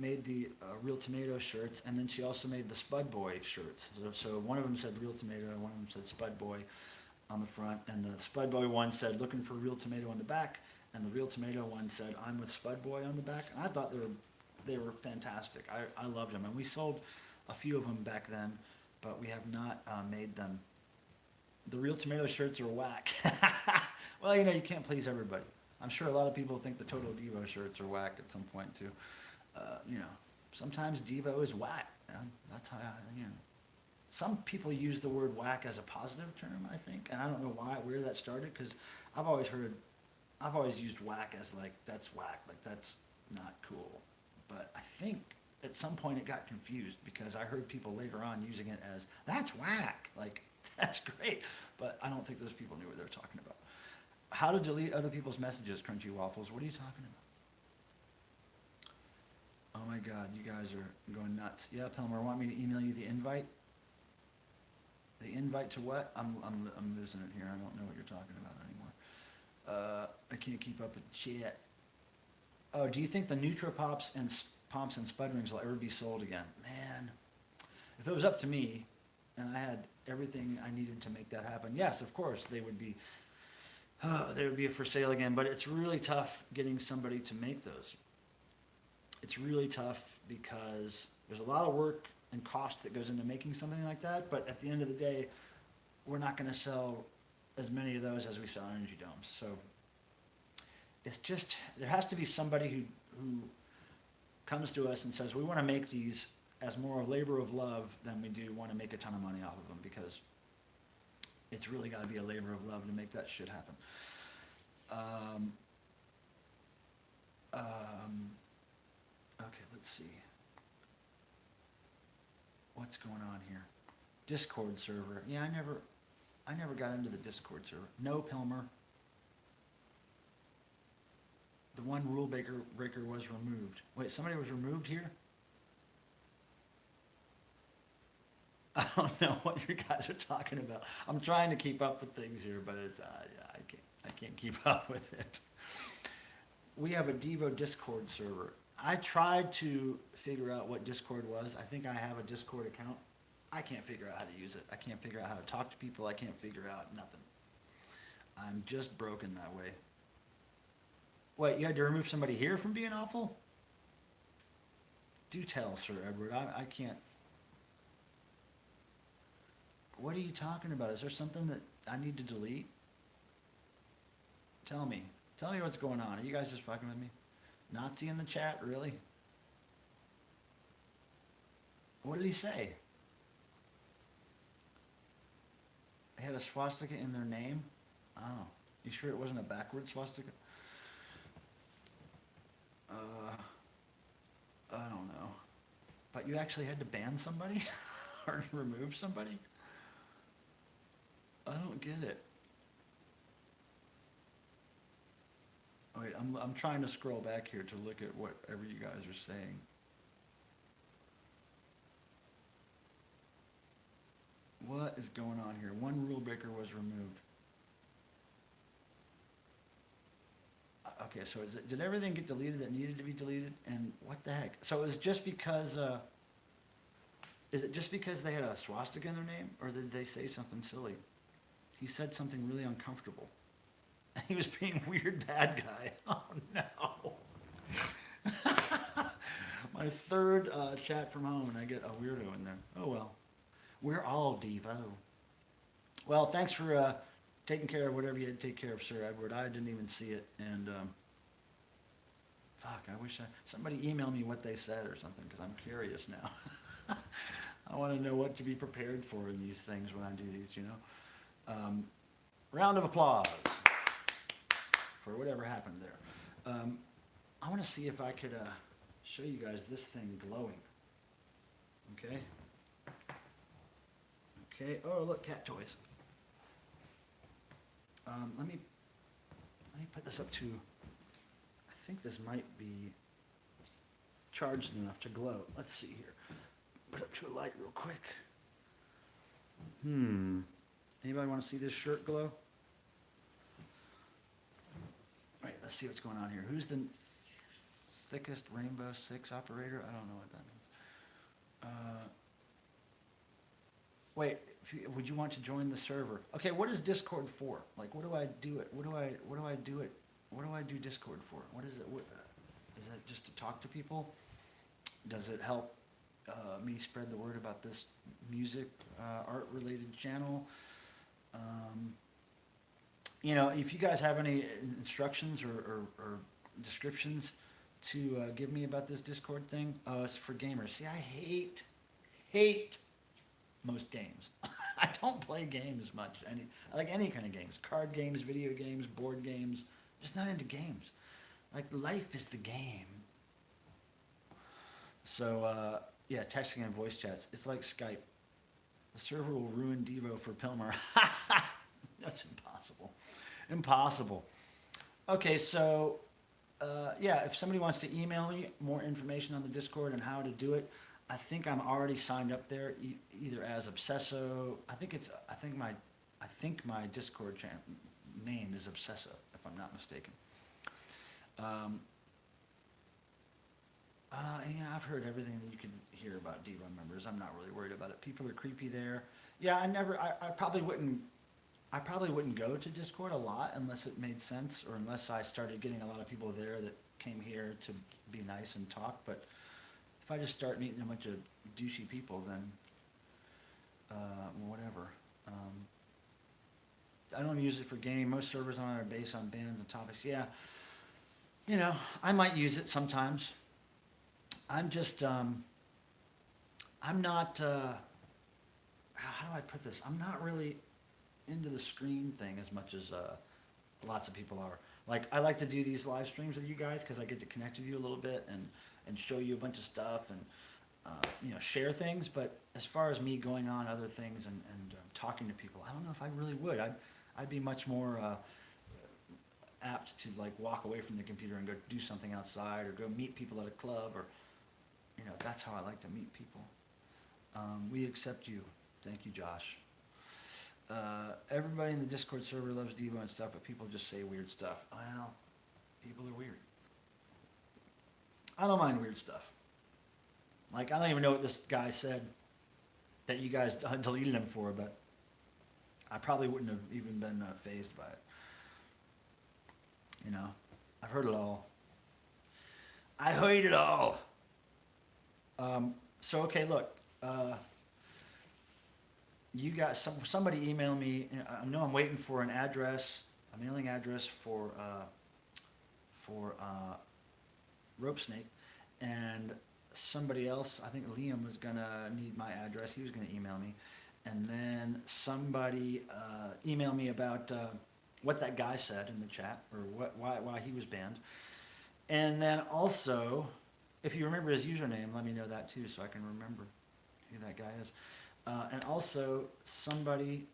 made the Real Tomato shirts, and then she also made the Spud Boy shirts. So one of them said Real Tomato, and one of them said Spud Boy on the front, and the Spud Boy one said looking for Real Tomato on the back, and the Real Tomato one said I'm with Spud Boy on the back. And I thought they were fantastic. I loved them, and we sold a few of them back then, but we have not made them. The Real Tomato shirts are whack. Well, you know, you can't please everybody. I'm sure a lot of people think the Total Devo shirts are whack at some point too. You know, sometimes Devo is whack. Man. That's how you know. Some people use the word whack as a positive term, I think, and I don't know where that started, because I've always used whack as like, that's whack, like that's not cool. But I think at some point it got confused, because I heard people later on using it as, that's whack, like that's great, but I don't think those people knew what they were talking about. How to delete other people's messages, Crunchy Waffles, what are you talking about? Oh my God, you guys are going nuts. Yeah, Pelmer, want me to email you the invite? The invite to what? I'm losing it here. I don't know what you're talking about anymore. I can't keep up with chat. Oh, do you think the Nutra-Pops and Pomps and Spud Rings will ever be sold again? Man, if it was up to me and I had everything I needed to make that happen, yes, of course, they would be for sale again, but it's really tough getting somebody to make those. It's really tough because there's a lot of work and cost that goes into making something like that, but at the end of the day, we're not going to sell as many of those as we sell energy domes. So it's just, there has to be somebody who comes to us and says, we want to make these as more a labor of love than we do want to make a ton of money off of them, because it's really got to be a labor of love to make that shit happen. Okay, let's see. What's going on here? Discord server. Yeah, I never got into the Discord server. No, Pilmer. The one rule breaker was removed. Wait, somebody was removed here? I don't know what you guys are talking about. I'm trying to keep up with things here, but it's I can't keep up with it. We have a Devo Discord server. I tried to figure out what Discord was. I think I have a Discord account. I can't figure out how to use it. I can't figure out how to talk to people. I can't figure out nothing. I'm just broken that way. Wait, you had to remove somebody here from being awful? Do tell, Sir Edward. I can't. What are you talking about? Is there something that I need to delete? Tell me. Tell me what's going on. Are you guys just fucking with me? Nazi in the chat, really? What did he say? They had a swastika in their name? Oh, you sure it wasn't a backward swastika? I don't know. But you actually had to ban somebody? Or remove somebody? I don't get it. Wait, I'm trying to scroll back here to look at whatever you guys are saying. What is going on here? One rule breaker was removed. Okay, so did everything get deleted that needed to be deleted? And what the heck? So it was just because, is it just because they had a swastika in their name? Or did they say something silly? He said something really uncomfortable. He was being weird bad guy. Oh no. My third chat from home and I get a weirdo in there. Oh well. We're all Devo. Well, thanks for taking care of whatever you had to take care of, Sir Edward. I didn't even see it. And fuck, I wish somebody email me what they said or something, because I'm curious now. I want to know what to be prepared for in these things when I do these, you know. Round of applause for whatever happened there. I want to see if I could show you guys this thing glowing. Okay. Okay. Oh, look, cat toys. Let me put this up to. I think this might be charged enough to glow. Let's see here. Put it up to a light real quick. Anybody want to see this shirt glow? All right, let's see what's going on here. Who's the... thickest Rainbow Six operator? I don't know what that means. Wait, would you want to join the server? Okay, what is Discord for? Like, what do I do it? What do I do it? What do I do Discord for? What is it? Is it just to talk to people? Does it help me spread the word about this music, art-related channel? You know, if you guys have any instructions or descriptions to give me about this Discord thing, it's for gamers. See, I hate most games. I don't play games much. Any kind of games. Card games, video games, board games. Just not into games. Like, life is the game. So, yeah, texting and voice chats. It's like Skype. The server will ruin Devo for Pilmer. That's impossible. Impossible. Okay, so, yeah, if somebody wants to email me more information on the Discord and how to do it, I think I'm already signed up there, either as Obsesso. I think my Discord channel name is Obsesso, if I'm not mistaken. Yeah, I've heard everything that you can hear about Devo members. I'm not really worried about it. People are creepy there. Yeah, I probably wouldn't go to Discord a lot unless it made sense, or unless I started getting a lot of people there that came here to be nice and talk. But if I just start meeting a bunch of douchey people, then whatever. I don't use it for gaming. Most servers on it are based on bands and topics. Yeah, you know, I might use it sometimes. I'm just, I'm not, how do I put this? I'm not really into the stream thing as much as lots of people are. Like, I like to do these live streams with you guys because I get to connect with you a little bit and show you a bunch of stuff and, you know, share things. But as far as me going on other things and talking to people, I don't know if I really would. I'd be much more apt to, like, walk away from the computer and go do something outside or go meet people at a club, or, you know, that's how I like to meet people. We accept you. Thank you, Josh. Everybody in the Discord server loves Devo and stuff, but people just say weird stuff. Well, people are weird. I don't mind weird stuff. Like, I don't even know what this guy said that you guys deleted him for, but I probably wouldn't have even been fazed by it. You know, I've heard it all. I heard it all. So, okay, look. You got somebody email me. I know I'm waiting for an address, a mailing address for Rope Snake, and somebody else. I think Liam was gonna need my address. He was gonna email me, and then somebody emailed me about what that guy said in the chat, or why he was banned, and then also, if you remember his username, let me know that too, so I can remember who that guy is. And also, somebody,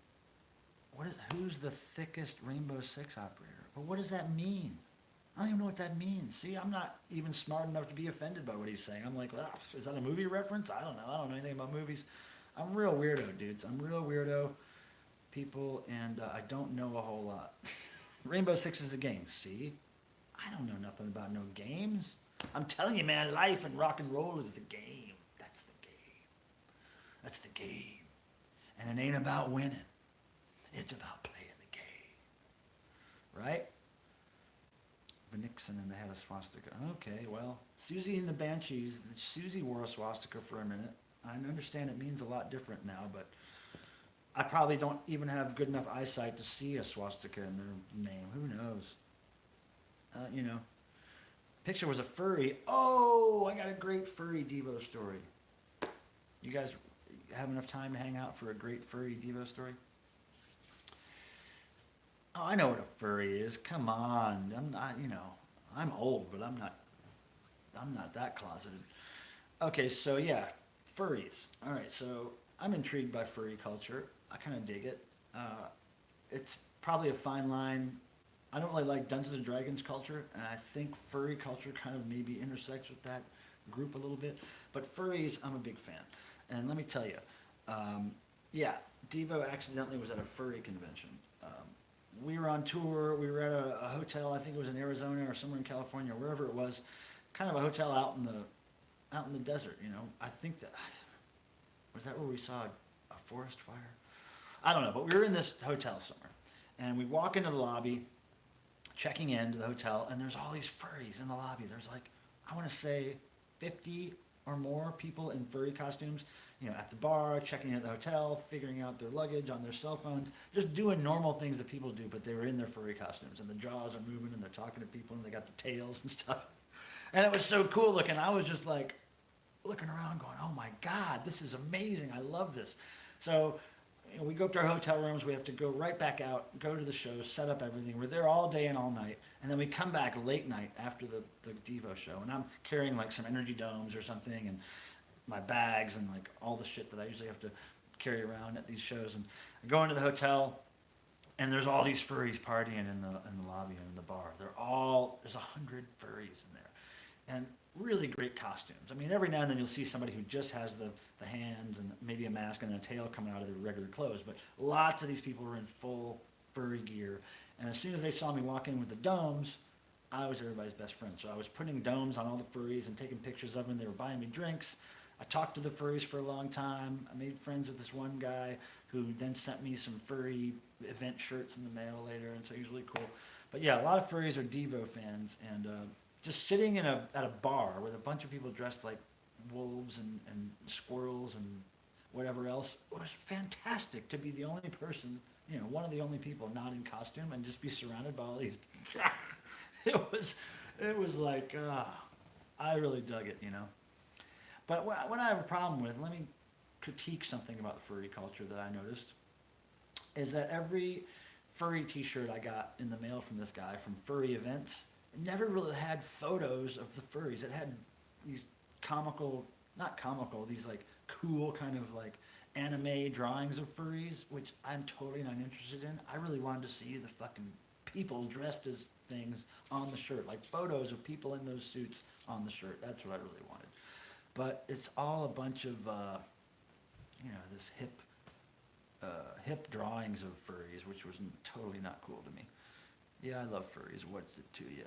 who's the thickest Rainbow Six operator? But what does that mean? I don't even know what that means. See, I'm not even smart enough to be offended by what he's saying. I'm like, well, is that a movie reference? I don't know. I don't know anything about movies. I'm a real weirdo, dudes. I'm a real weirdo people, and I don't know a whole lot. Rainbow Six is a game. See? I don't know nothing about no games. I'm telling you, man, life and rock and roll is the game. That's the game. That's the game. And it ain't about winning. It's about playing the game. Right? Nixon and they had a swastika. Okay, well, Susie and the Banshees, Susie wore a swastika for a minute. I understand it means a lot different now, but I probably don't even have good enough eyesight to see a swastika in their name. Who knows? You know. Picture was a furry. Oh, I got a great furry Devo story. You guys have enough time to hang out for a great furry Devo story? Oh, I know what a furry is. Come on. I'm not, you know, I'm old, but I'm not that closeted. Okay, so yeah, furries. All right, so I'm intrigued by furry culture. I kind of dig it. It's probably a fine line. I don't really like Dungeons and Dragons culture, and I think furry culture kind of maybe intersects with that group a little bit. But furries, I'm a big fan. And let me tell you, yeah, Devo accidentally was at a furry convention. We were on tour. We were at a hotel. I think it was in Arizona or somewhere in California, wherever it was. kind of a hotel out in the desert. You know, I think that was that where we saw a forest fire. I don't know, but we were in this hotel somewhere, and we walk into the lobby, checking into the hotel, and there's all these furries in the lobby. There's like, I want to say 50 or more people in furry costumes, you know, at the bar, checking in at the hotel, figuring out their luggage on their cell phones, just doing normal things that people do, but they were in their furry costumes, and the jaws are moving, and they're talking to people, and they got the tails and stuff. And it was so cool looking. I was just like looking around going, oh my God, this is amazing. I love this. So, you know, we go up to our hotel rooms. We have to go right back out, go to the show, set up everything. We're there all day and all night. And then we come back late night after the Devo show. And I'm carrying like some energy domes or something and my bags and like all the shit that I usually have to carry around at these shows. And I go into the hotel and there's all these furries partying in the lobby and in the bar. There's 100 furries in there. And really great costumes. I mean, every now and then you'll see somebody who just has the hands and maybe a mask and a tail coming out of their regular clothes, but lots of these people were in full furry gear. And as soon as they saw me walk in with the domes, I was everybody's best friend. So I was putting domes on all the furries and taking pictures of them. They were buying me drinks. I talked to the furries for a long time. I made friends with this one guy who then sent me some furry event shirts in the mail later, and so he was really cool. But yeah, a lot of furries are Devo fans, and just sitting at a bar with a bunch of people dressed like wolves and squirrels and whatever else, it was fantastic to be the only person, you know, one of the only people not in costume and just be surrounded by all these. It was like, I really dug it, you know. But what I have a problem with, let me critique something about the furry culture that I noticed, is that every furry t-shirt I got in the mail from this guy from furry events, it never really had photos of the furries. It had these not comical, these like cool kind of like anime drawings of furries, which I'm totally not interested in. I really wanted to see the fucking people dressed as things on the shirt, like photos of people in those suits on the shirt. That's what I really wanted. But it's all a bunch of, you know, this hip drawings of furries, which was totally not cool to me. Yeah, I love furries. What's it to you?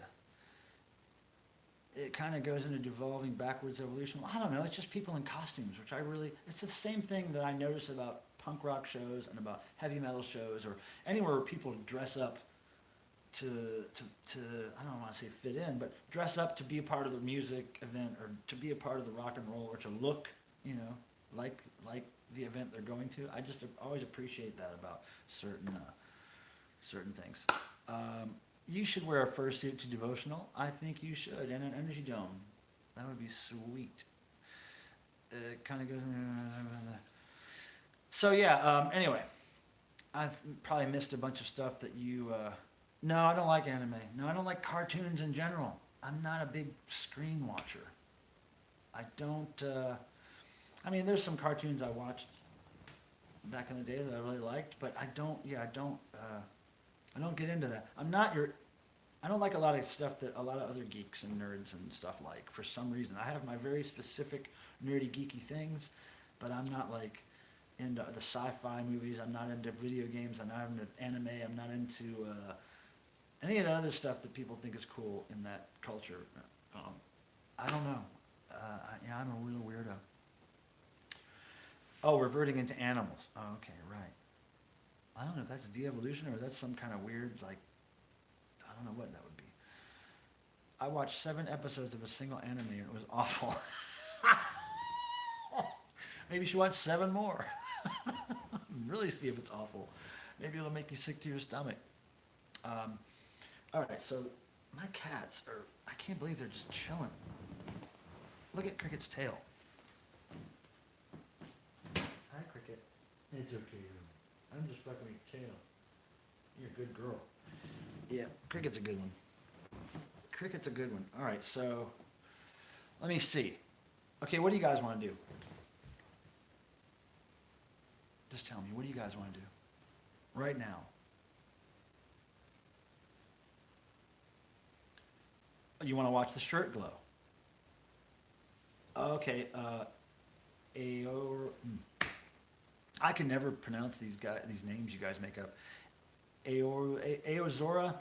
It kind of goes into devolving backwards evolution. I don't know. It's just people in costumes, which it's the same thing that I notice about punk rock shows and about heavy metal shows or anywhere where people dress up to I don't want to say fit in, but dress up to be a part of the music event or to be a part of the rock and roll or to look, you know, like the event they're going to. I just always appreciate that about certain things. You should wear a fursuit to devotional. I think you should, and an energy dome. That would be sweet. It kind of goes. So yeah. Anyway, I've probably missed a bunch of stuff that you. No, I don't like anime. No, I don't like cartoons in general. I'm not a big screen watcher. I don't. I mean, there's some cartoons I watched back in the day that I really liked, but I don't. Yeah, I don't get into that. I don't like a lot of stuff that a lot of other geeks and nerds and stuff like, for some reason. I have my very specific nerdy geeky things, but I'm not like into the sci-fi movies. I'm not into video games. I'm not into anime. I'm not into any of the other stuff that people think is cool in that culture. I don't know. I'm a real weirdo. Oh, reverting into animals. Oh, okay, right. I don't know if that's de-evolution or that's some kind of weird, like, I don't know what that would be. I watched 7 episodes of a single anime and it was awful. Maybe you should watch 7 more. Really see if it's awful. Maybe it'll make you sick to your stomach. All right, so my cats are, I can't believe they're just chilling. Look at Cricket's tail. Hi, Cricket. It's okay. I'm just fucking with your tail. You're a good girl. Yeah, Cricket's a good one. Cricket's a good one. All right, so let me see. Okay, what do you guys want to do? Just tell me, what do you guys want to do? Right now. You want to watch the shirt glow? Okay, I can never pronounce these names you guys make up. Aozora.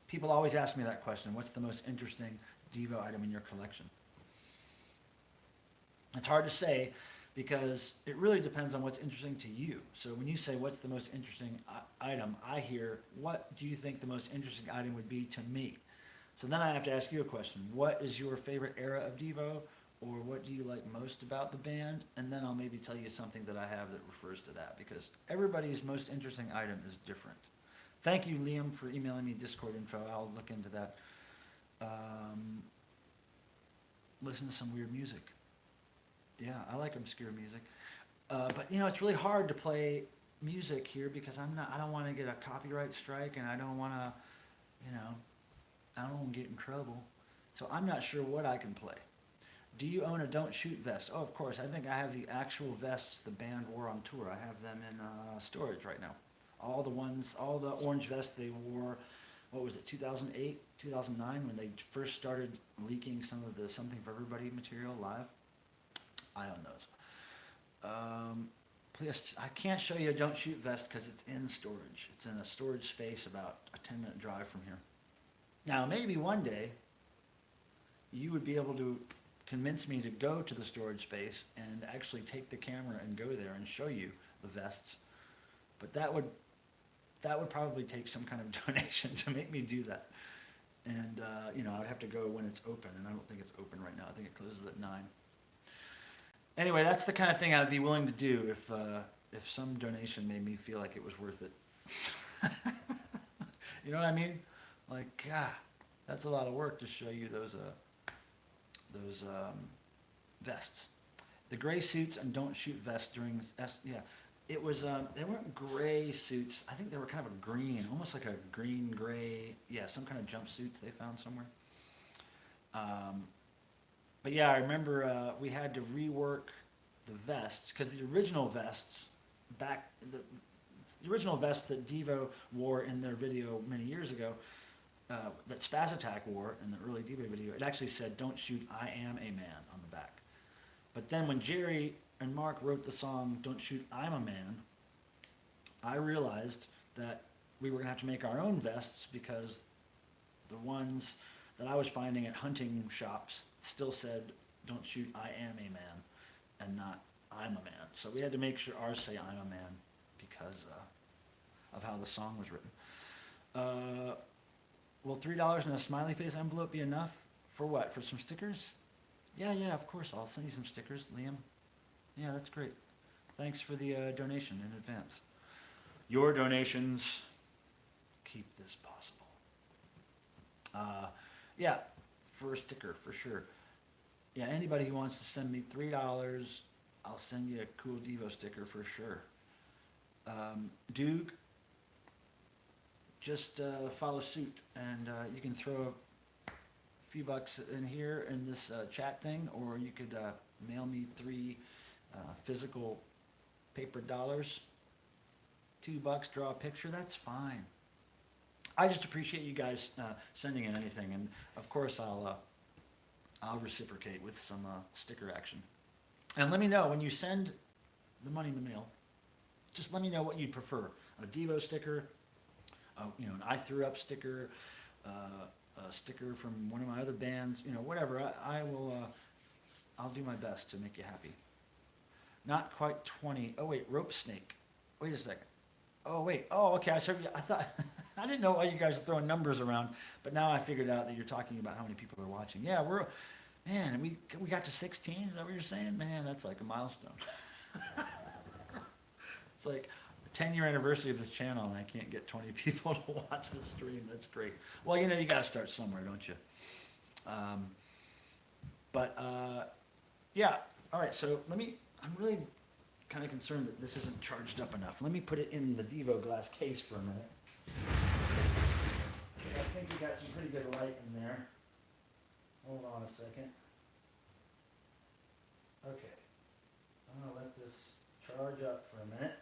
People always ask me that question. What's the most interesting Devo item in your collection? It's hard to say because it really depends on what's interesting to you. So when you say what's the most interesting item, I hear, what do you think the most interesting item would be to me? So then I have to ask you a question. What is your favorite era of Devo? Or what do you like most about the band? And then I'll maybe tell you something that I have that refers to that, because everybody's most interesting item is different. Thank you, Liam, for emailing me Discord info. I'll look into that. Listen to some weird music. Yeah, I like obscure music. But you know, it's really hard to play music here because I don't want to get a copyright strike, and I don't want to, you know, I don't want to get in trouble. So I'm not sure what I can play. Do you own a Don't Shoot vest? Oh, of course. I think I have the actual vests the band wore on tour. I have them in storage right now. All the orange vests they wore, what was it, 2008, 2009, when they first started leaking some of the Something for Everybody material live. I own those. Please, I can't show you a Don't Shoot vest because it's in storage. It's in a storage space about a 10-minute drive from here. Now, maybe one day you would be able to convince me to go to the storage space and actually take the camera and go there and show you the vests. But that would probably take some kind of donation to make me do that. And, you know, I would have to go when it's open, and I don't think it's open right now. I think it closes at 9. Anyway, that's the kind of thing I'd be willing to do if some donation made me feel like it was worth it. You know what I mean? Like, God, that's a lot of work to show you those vests. The gray suits and Don't Shoot vests during, yeah, it was, they weren't gray suits. I think they were kind of a green, almost like a green-gray, yeah, some kind of jumpsuits they found somewhere. But yeah, I remember we had to rework the vests, because the original vests, the original vests that Devo wore in their video many years ago, that Spaz Attack wore in the early Devo video, it actually said, "Don't shoot, I am a man" on the back. But then when Jerry and Mark wrote the song "Don't Shoot, I'm a Man," I realized that we were going to have to make our own vests, because the ones that I was finding at hunting shops still said, "Don't shoot, I am a man," and not "I'm a man." So we had to make sure ours say "I'm a man" because of how the song was written. Will $3 in a smiley face envelope be enough? For what? For some stickers? Yeah, of course. I'll send you some stickers, Liam. Yeah, that's great. Thanks for the donation in advance. Your donations keep this possible. Yeah, for a sticker, for sure. Yeah, anybody who wants to send me $3, I'll send you a cool Devo sticker for sure. Duke, just follow suit, and you can throw a few bucks in here in this chat thing, or you could mail me 3 physical paper dollars. $2, draw a picture, that's fine. I just appreciate you guys sending in anything, and of course I'll reciprocate with some sticker action. And let me know when you send the money in the mail. Just let me know what you'd prefer: a Devo sticker, you know, an I Threw Up sticker, a sticker from one of my other bands, you know, whatever. I'll do my best to make you happy. Not quite 20. Oh wait, rope snake. Wait a second. Oh wait. Oh, okay. I thought I didn't know why you guys are throwing numbers around, but now I figured out that you're talking about how many people are watching. Yeah, we got to 16. Is that what you're saying? Man, that's like a milestone. It's like a 10-year anniversary of this channel, and I can't get 20 people to watch the stream. That's great. Well, you know, you got to start somewhere, don't you? Yeah. All right. So I'm really kind of concerned that this isn't charged up enough. Let me put it in the Devo glass case for a minute. I think we got some pretty good light in there. Hold on a second. Okay. I'm going to let this charge up for a minute.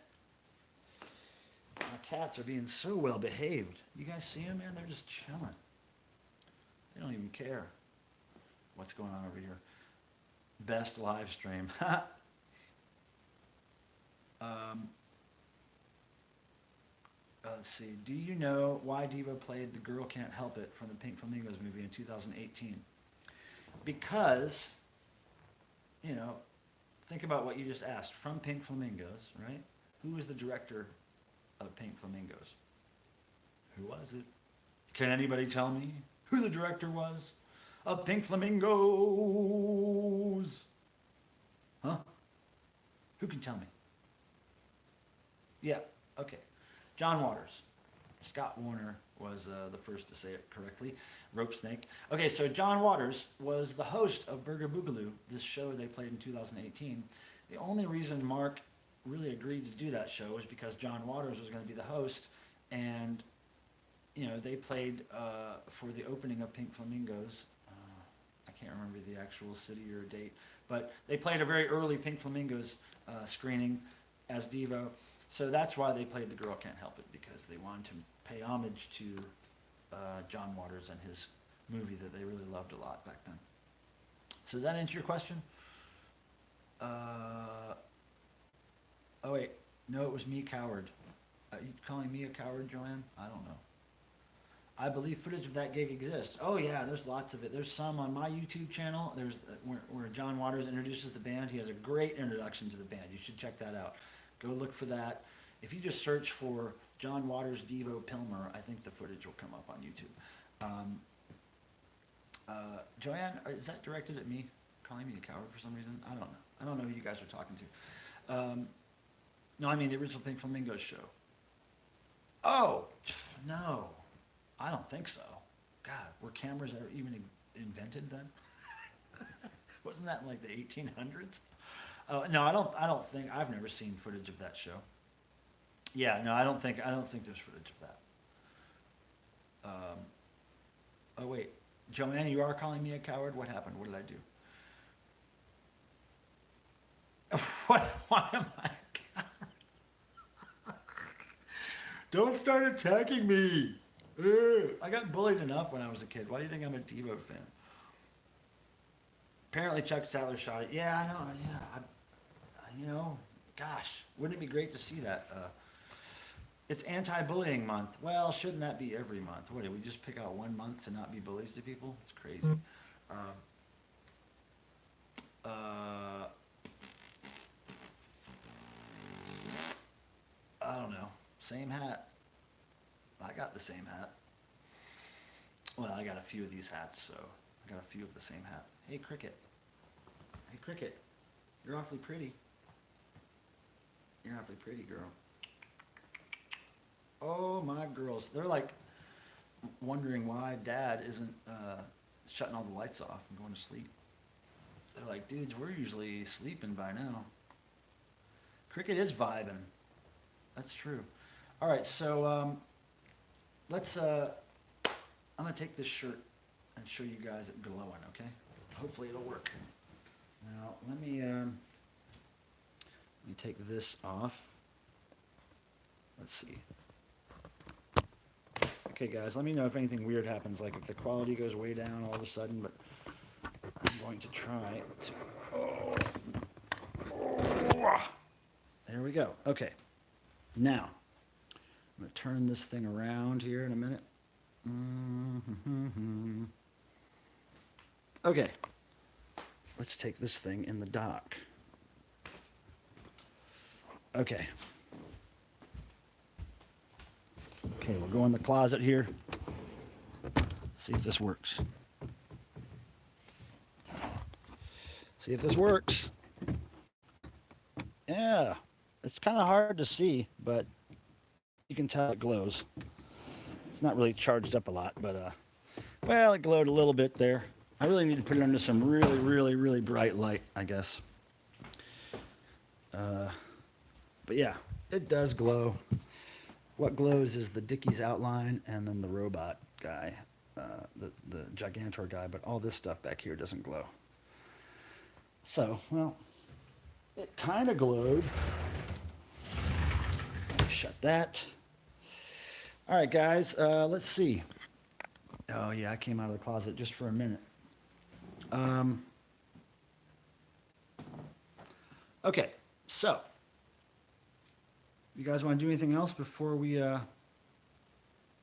My cats are being so well behaved. You guys see them, man? They're just chilling. They don't even care what's going on over here. Best live stream. let's see. Do you know why Devo played The Girl Can't Help It from the Pink Flamingos movie in 2018? Because, you know, think about what you just asked. From Pink Flamingos, right? Who was the director of Pink Flamingos? Who was it? Can anybody tell me who the director was of Pink Flamingos? Huh? Who can tell me? Yeah, okay. John Waters. Scott Warner was the first to say it correctly. Rope Snake. Okay, so John Waters was the host of Burger Boogaloo, this show they played in 2018. The only reason Mark really agreed to do that show was because John Waters was going to be the host, and you know, they played for the opening of Pink Flamingos. I can't remember the actual city or date, but they played a very early Pink Flamingos screening as Devo. So that's why they played The Girl Can't Help It, because they wanted to pay homage to John Waters and his movie that they really loved a lot back then. So does that answer your question? Oh wait, no, it was me, coward. Are you calling me a coward, Joanne? I don't know. I believe footage of that gig exists. Oh yeah, there's lots of it. There's some on my YouTube channel. There's where John Waters introduces the band. He has a great introduction to the band. You should check that out. Go look for that. If you just search for John Waters Devo Pilmer, I think the footage will come up on YouTube. Joanne, is that directed at me? Calling me a coward for some reason? I don't know. I don't know who you guys are talking to. No, I mean the original Pink Flamingos show. Oh, no. I don't think so. God, were cameras ever even invented then? Wasn't that in like the 1800s? No, I don't think, I've never seen footage of that show. Yeah, no, I don't think there's footage of that. Oh wait, Joanne, you are calling me a coward? What happened? What did I do? Why am I a coward? Don't start attacking me. I got bullied enough when I was a kid. Why do you think I'm a Devo fan? Apparently Chuck Sadler shot it. Yeah, I know. Yeah, you know, gosh, wouldn't it be great to see that? It's anti-bullying month. Well, shouldn't that be every month? What, did we just pick out one month to not be bullies to people? It's crazy. I don't know. Same hat. I got the same hat. Well, I got a few of these hats, so I got a few of the same hat. Hey, Cricket. Hey, Cricket. You're awfully pretty. You're awfully pretty, girl. Oh, my girls. They're like wondering why Dad isn't shutting all the lights off and going to sleep. They're like, dudes, we're usually sleeping by now. Cricket is vibing. That's true. All right, so let's, I'm going to take this shirt and show you guys it glowing, okay? Hopefully it'll work. Now, let me take this off. Let's see. Okay, guys, let me know if anything weird happens, like if the quality goes way down all of a sudden, but I'm going to try to... There we go. Okay. Now, I'm going to turn this thing around here in a minute. Okay. Let's take this thing in the dock. Okay. Okay, we'll go in the closet here. See if this works. See if this works. Yeah, it's kind of hard to see, but you can tell it glows. It's not really charged up a lot, but well, it glowed a little bit there. I really need to put it under some really, really, really bright light, I guess. But yeah, it does glow. What glows is the Dickies outline and then the robot guy, the Gigantor guy, but all this stuff back here doesn't glow. So, well, it kind of glowed. Shut that. All right, guys, let's see. Oh, yeah, I came out of the closet just for a minute. Okay, so you guys want to do anything else before we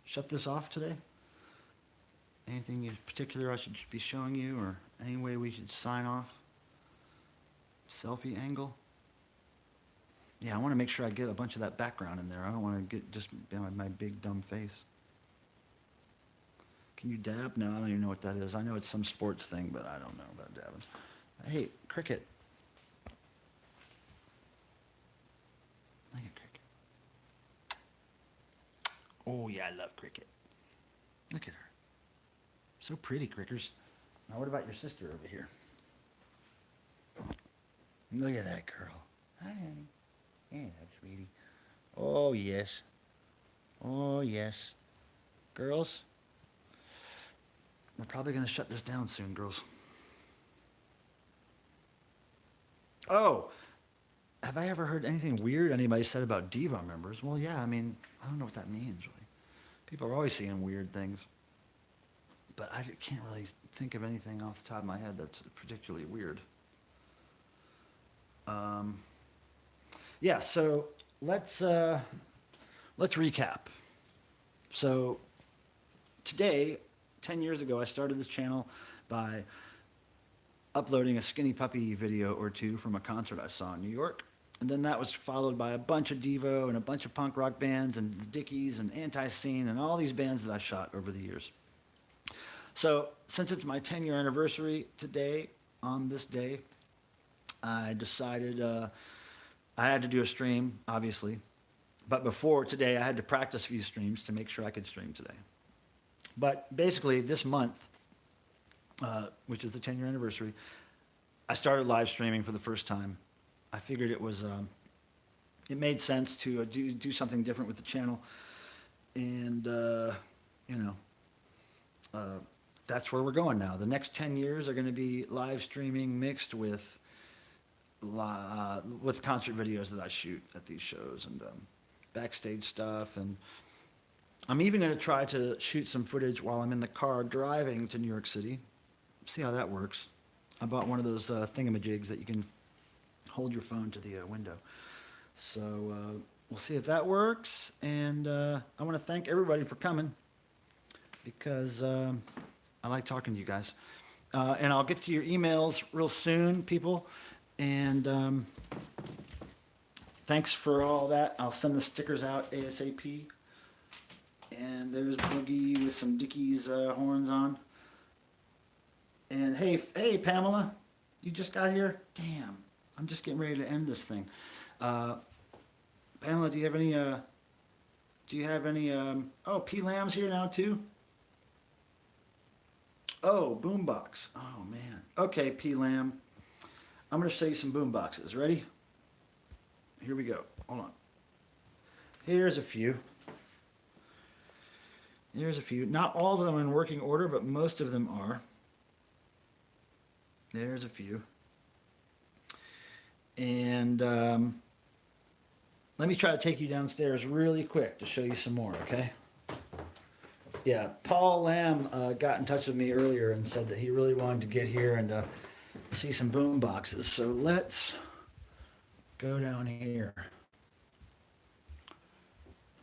shut this off today? Anything in particular I should be showing you, or any way we should sign off? Selfie angle? Yeah, I want to make sure I get a bunch of that background in there. I don't want to get just my big dumb face. Can you dab? No, I don't even know what that is. I know it's some sports thing, but I don't know about dabbing. Hey, Cricket. Look at Cricket. Oh, yeah, I love Cricket. Look at her. So pretty, Crickers. Now, what about your sister over here? Look at that girl. Hi, honey. Yeah, sweetie. Oh, yes. Oh, yes. Girls, we're probably going to shut this down soon, girls. Oh, have I ever heard anything weird anybody said about Diva members? Well, yeah, I mean, I don't know what that means, really. People are always saying weird things. But I can't really think of anything off the top of my head that's particularly weird. Yeah, so let's recap. So today, 10 years ago, I started this channel by uploading a Skinny Puppy video or two from a concert I saw in New York. And then that was followed by a bunch of Devo and a bunch of punk rock bands and the Dickies and Anti-Scene and all these bands that I shot over the years. So since it's my 10-year anniversary today, on this day, I decided I had to do a stream, obviously. But before today, I had to practice a few streams to make sure I could stream today. But basically, this month, which is the 10-year anniversary, I started live streaming for the first time. I figured it made sense to do something different with the channel. And, that's where we're going now. The next 10 years are going to be live streaming mixed with concert videos that I shoot at these shows and backstage stuff. And I'm even going to try to shoot some footage while I'm in the car driving to New York City. See how that works. I bought one of those thingamajigs that you can hold your phone to the window. So we'll see if that works. And I want to thank everybody for coming because I like talking to you guys. And I'll get to your emails real soon, people. And thanks for all that. I'll send the stickers out ASAP. And there's Boogie with some Dickies horns on. And hey, Pamela, you just got here? Damn, I'm just getting ready to end this thing. Pamela, do you have any, oh, P. Lamb's here now too? Oh, boombox. Oh, man. Okay, P. Lamb. I'm going to show you some boomboxes. Ready? Here we go. Hold on. Here's a few. Here's a few. Not all of them are in working order, but most of them are. There's a few. And let me try to take you downstairs really quick to show you some more, okay? Yeah, Paul Lamb got in touch with me earlier and said that he really wanted to get here and see some boom boxes. So let's go down here.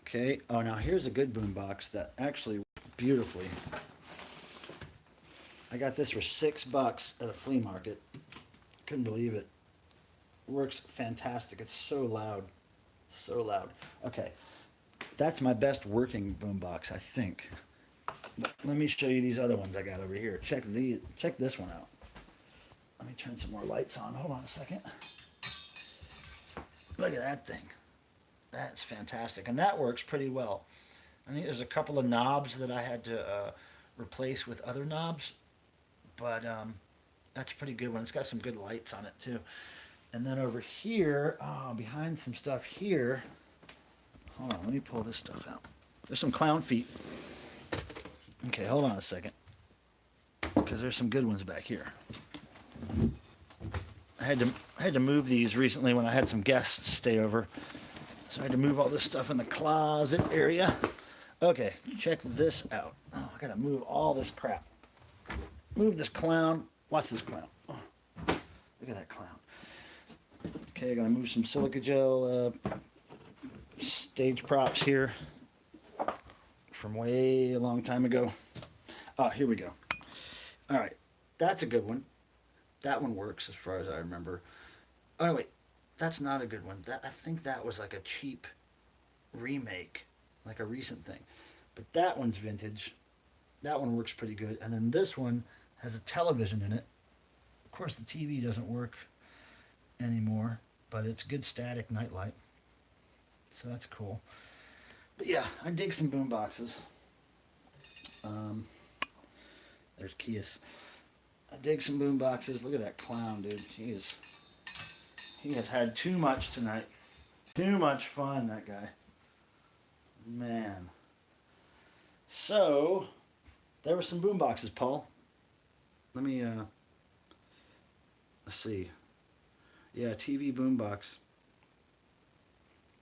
Okay, oh, now here's a good boom box that actually beautifully. I got this for $6 at a flea market. Couldn't believe it. Works fantastic. It's so loud. So loud. Okay, that's my best working boom box, I think. Let me show you these other ones I got over here. Check this one out. Let me turn some more lights on. Hold on a second. Look at that thing. That's fantastic. And that works pretty well. I think there's a couple of knobs that I had to replace with other knobs. But that's a pretty good one. It's got some good lights on it too. And then over here, behind some stuff here. Hold on, let me pull this stuff out. There's some clown feet. Okay, hold on a second. Because there's some good ones back here. I had to move these recently when I had some guests stay over. So I had to move all this stuff in the closet area. Okay, check this out. Oh, I gotta move all this crap. Move this clown. Watch this clown. Oh, look at that clown. Okay, gonna move some silica gel stage props here from way a long time ago. Oh, here we go. All right, that's a good one. That one works as far as I remember. Oh, no, wait, that's not a good one. I think that was like a cheap remake, like a recent thing. But that one's vintage. That one works pretty good. And then this one has a television in it. Of course, the TV doesn't work anymore, but it's good static nightlight. So that's cool. But yeah, I dig some boom boxes. There's Kias. I dig some boom boxes. Look at that clown, dude. He has had too much tonight. Too much fun, that guy. Man. So, there were some boom boxes, Paul. Let me, let's see. Yeah, TV boom box.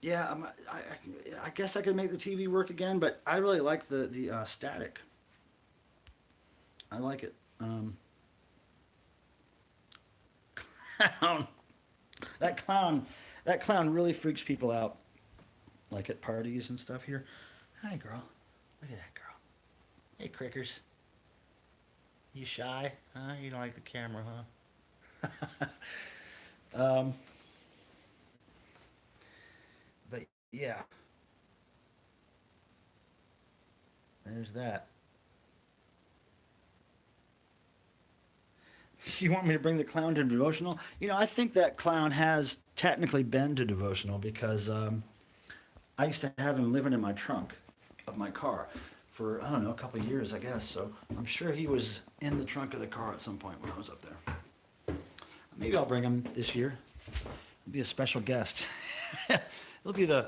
Yeah, I guess I could make the TV work again, but I really like the static. I like it. Clown. That clown really freaks people out. Like at parties and stuff here. Hi, girl. Look at that girl. Hey, crickers. You shy? Huh? You don't like the camera, huh? But yeah. There's that. You want me to bring the clown to devotional? You know, I think that clown has technically been to devotional because I used to have him living in my trunk of my car for, I don't know, a couple of years, I guess. So I'm sure he was in the trunk of the car at some point when I was up there. Maybe I'll bring him this year. He'll be a special guest. He'll be the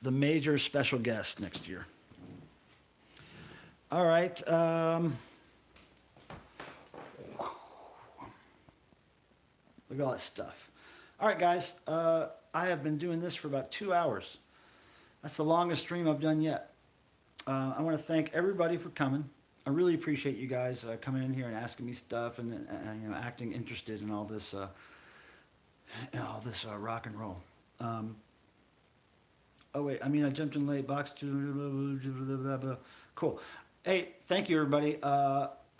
major special guest next year. All right. Look at all that stuff. All right, guys. I have been doing this for about 2 hours. That's the longest stream I've done yet. I want to thank everybody for coming. I really appreciate you guys coming in here and asking me stuff and you know, acting interested in all this rock and roll. Oh wait, I mean I jumped in late. Box. Cool. Hey, thank you everybody.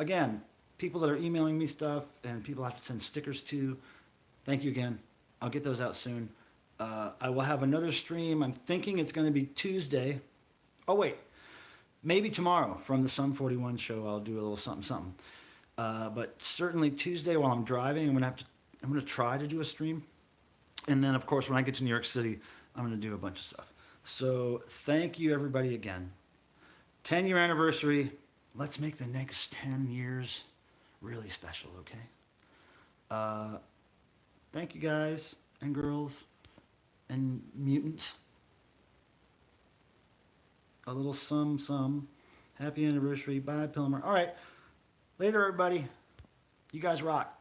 Again, people that are emailing me stuff and people I have to send stickers to. Thank you again. I'll get those out soon. I will have another stream. I'm thinking it's going to be Tuesday. Oh wait, maybe tomorrow from the Sum 41 show. I'll do a little something. But certainly Tuesday while I'm driving, I'm going to try to do a stream. And then of course when I get to New York City, I'm going to do a bunch of stuff. So thank you everybody again. 10-year anniversary. Let's make the next 10 years really special, okay? Thank you guys and girls and mutants. A little sum. Happy anniversary. Bye, Pilmer. All right. Later, everybody. You guys rock.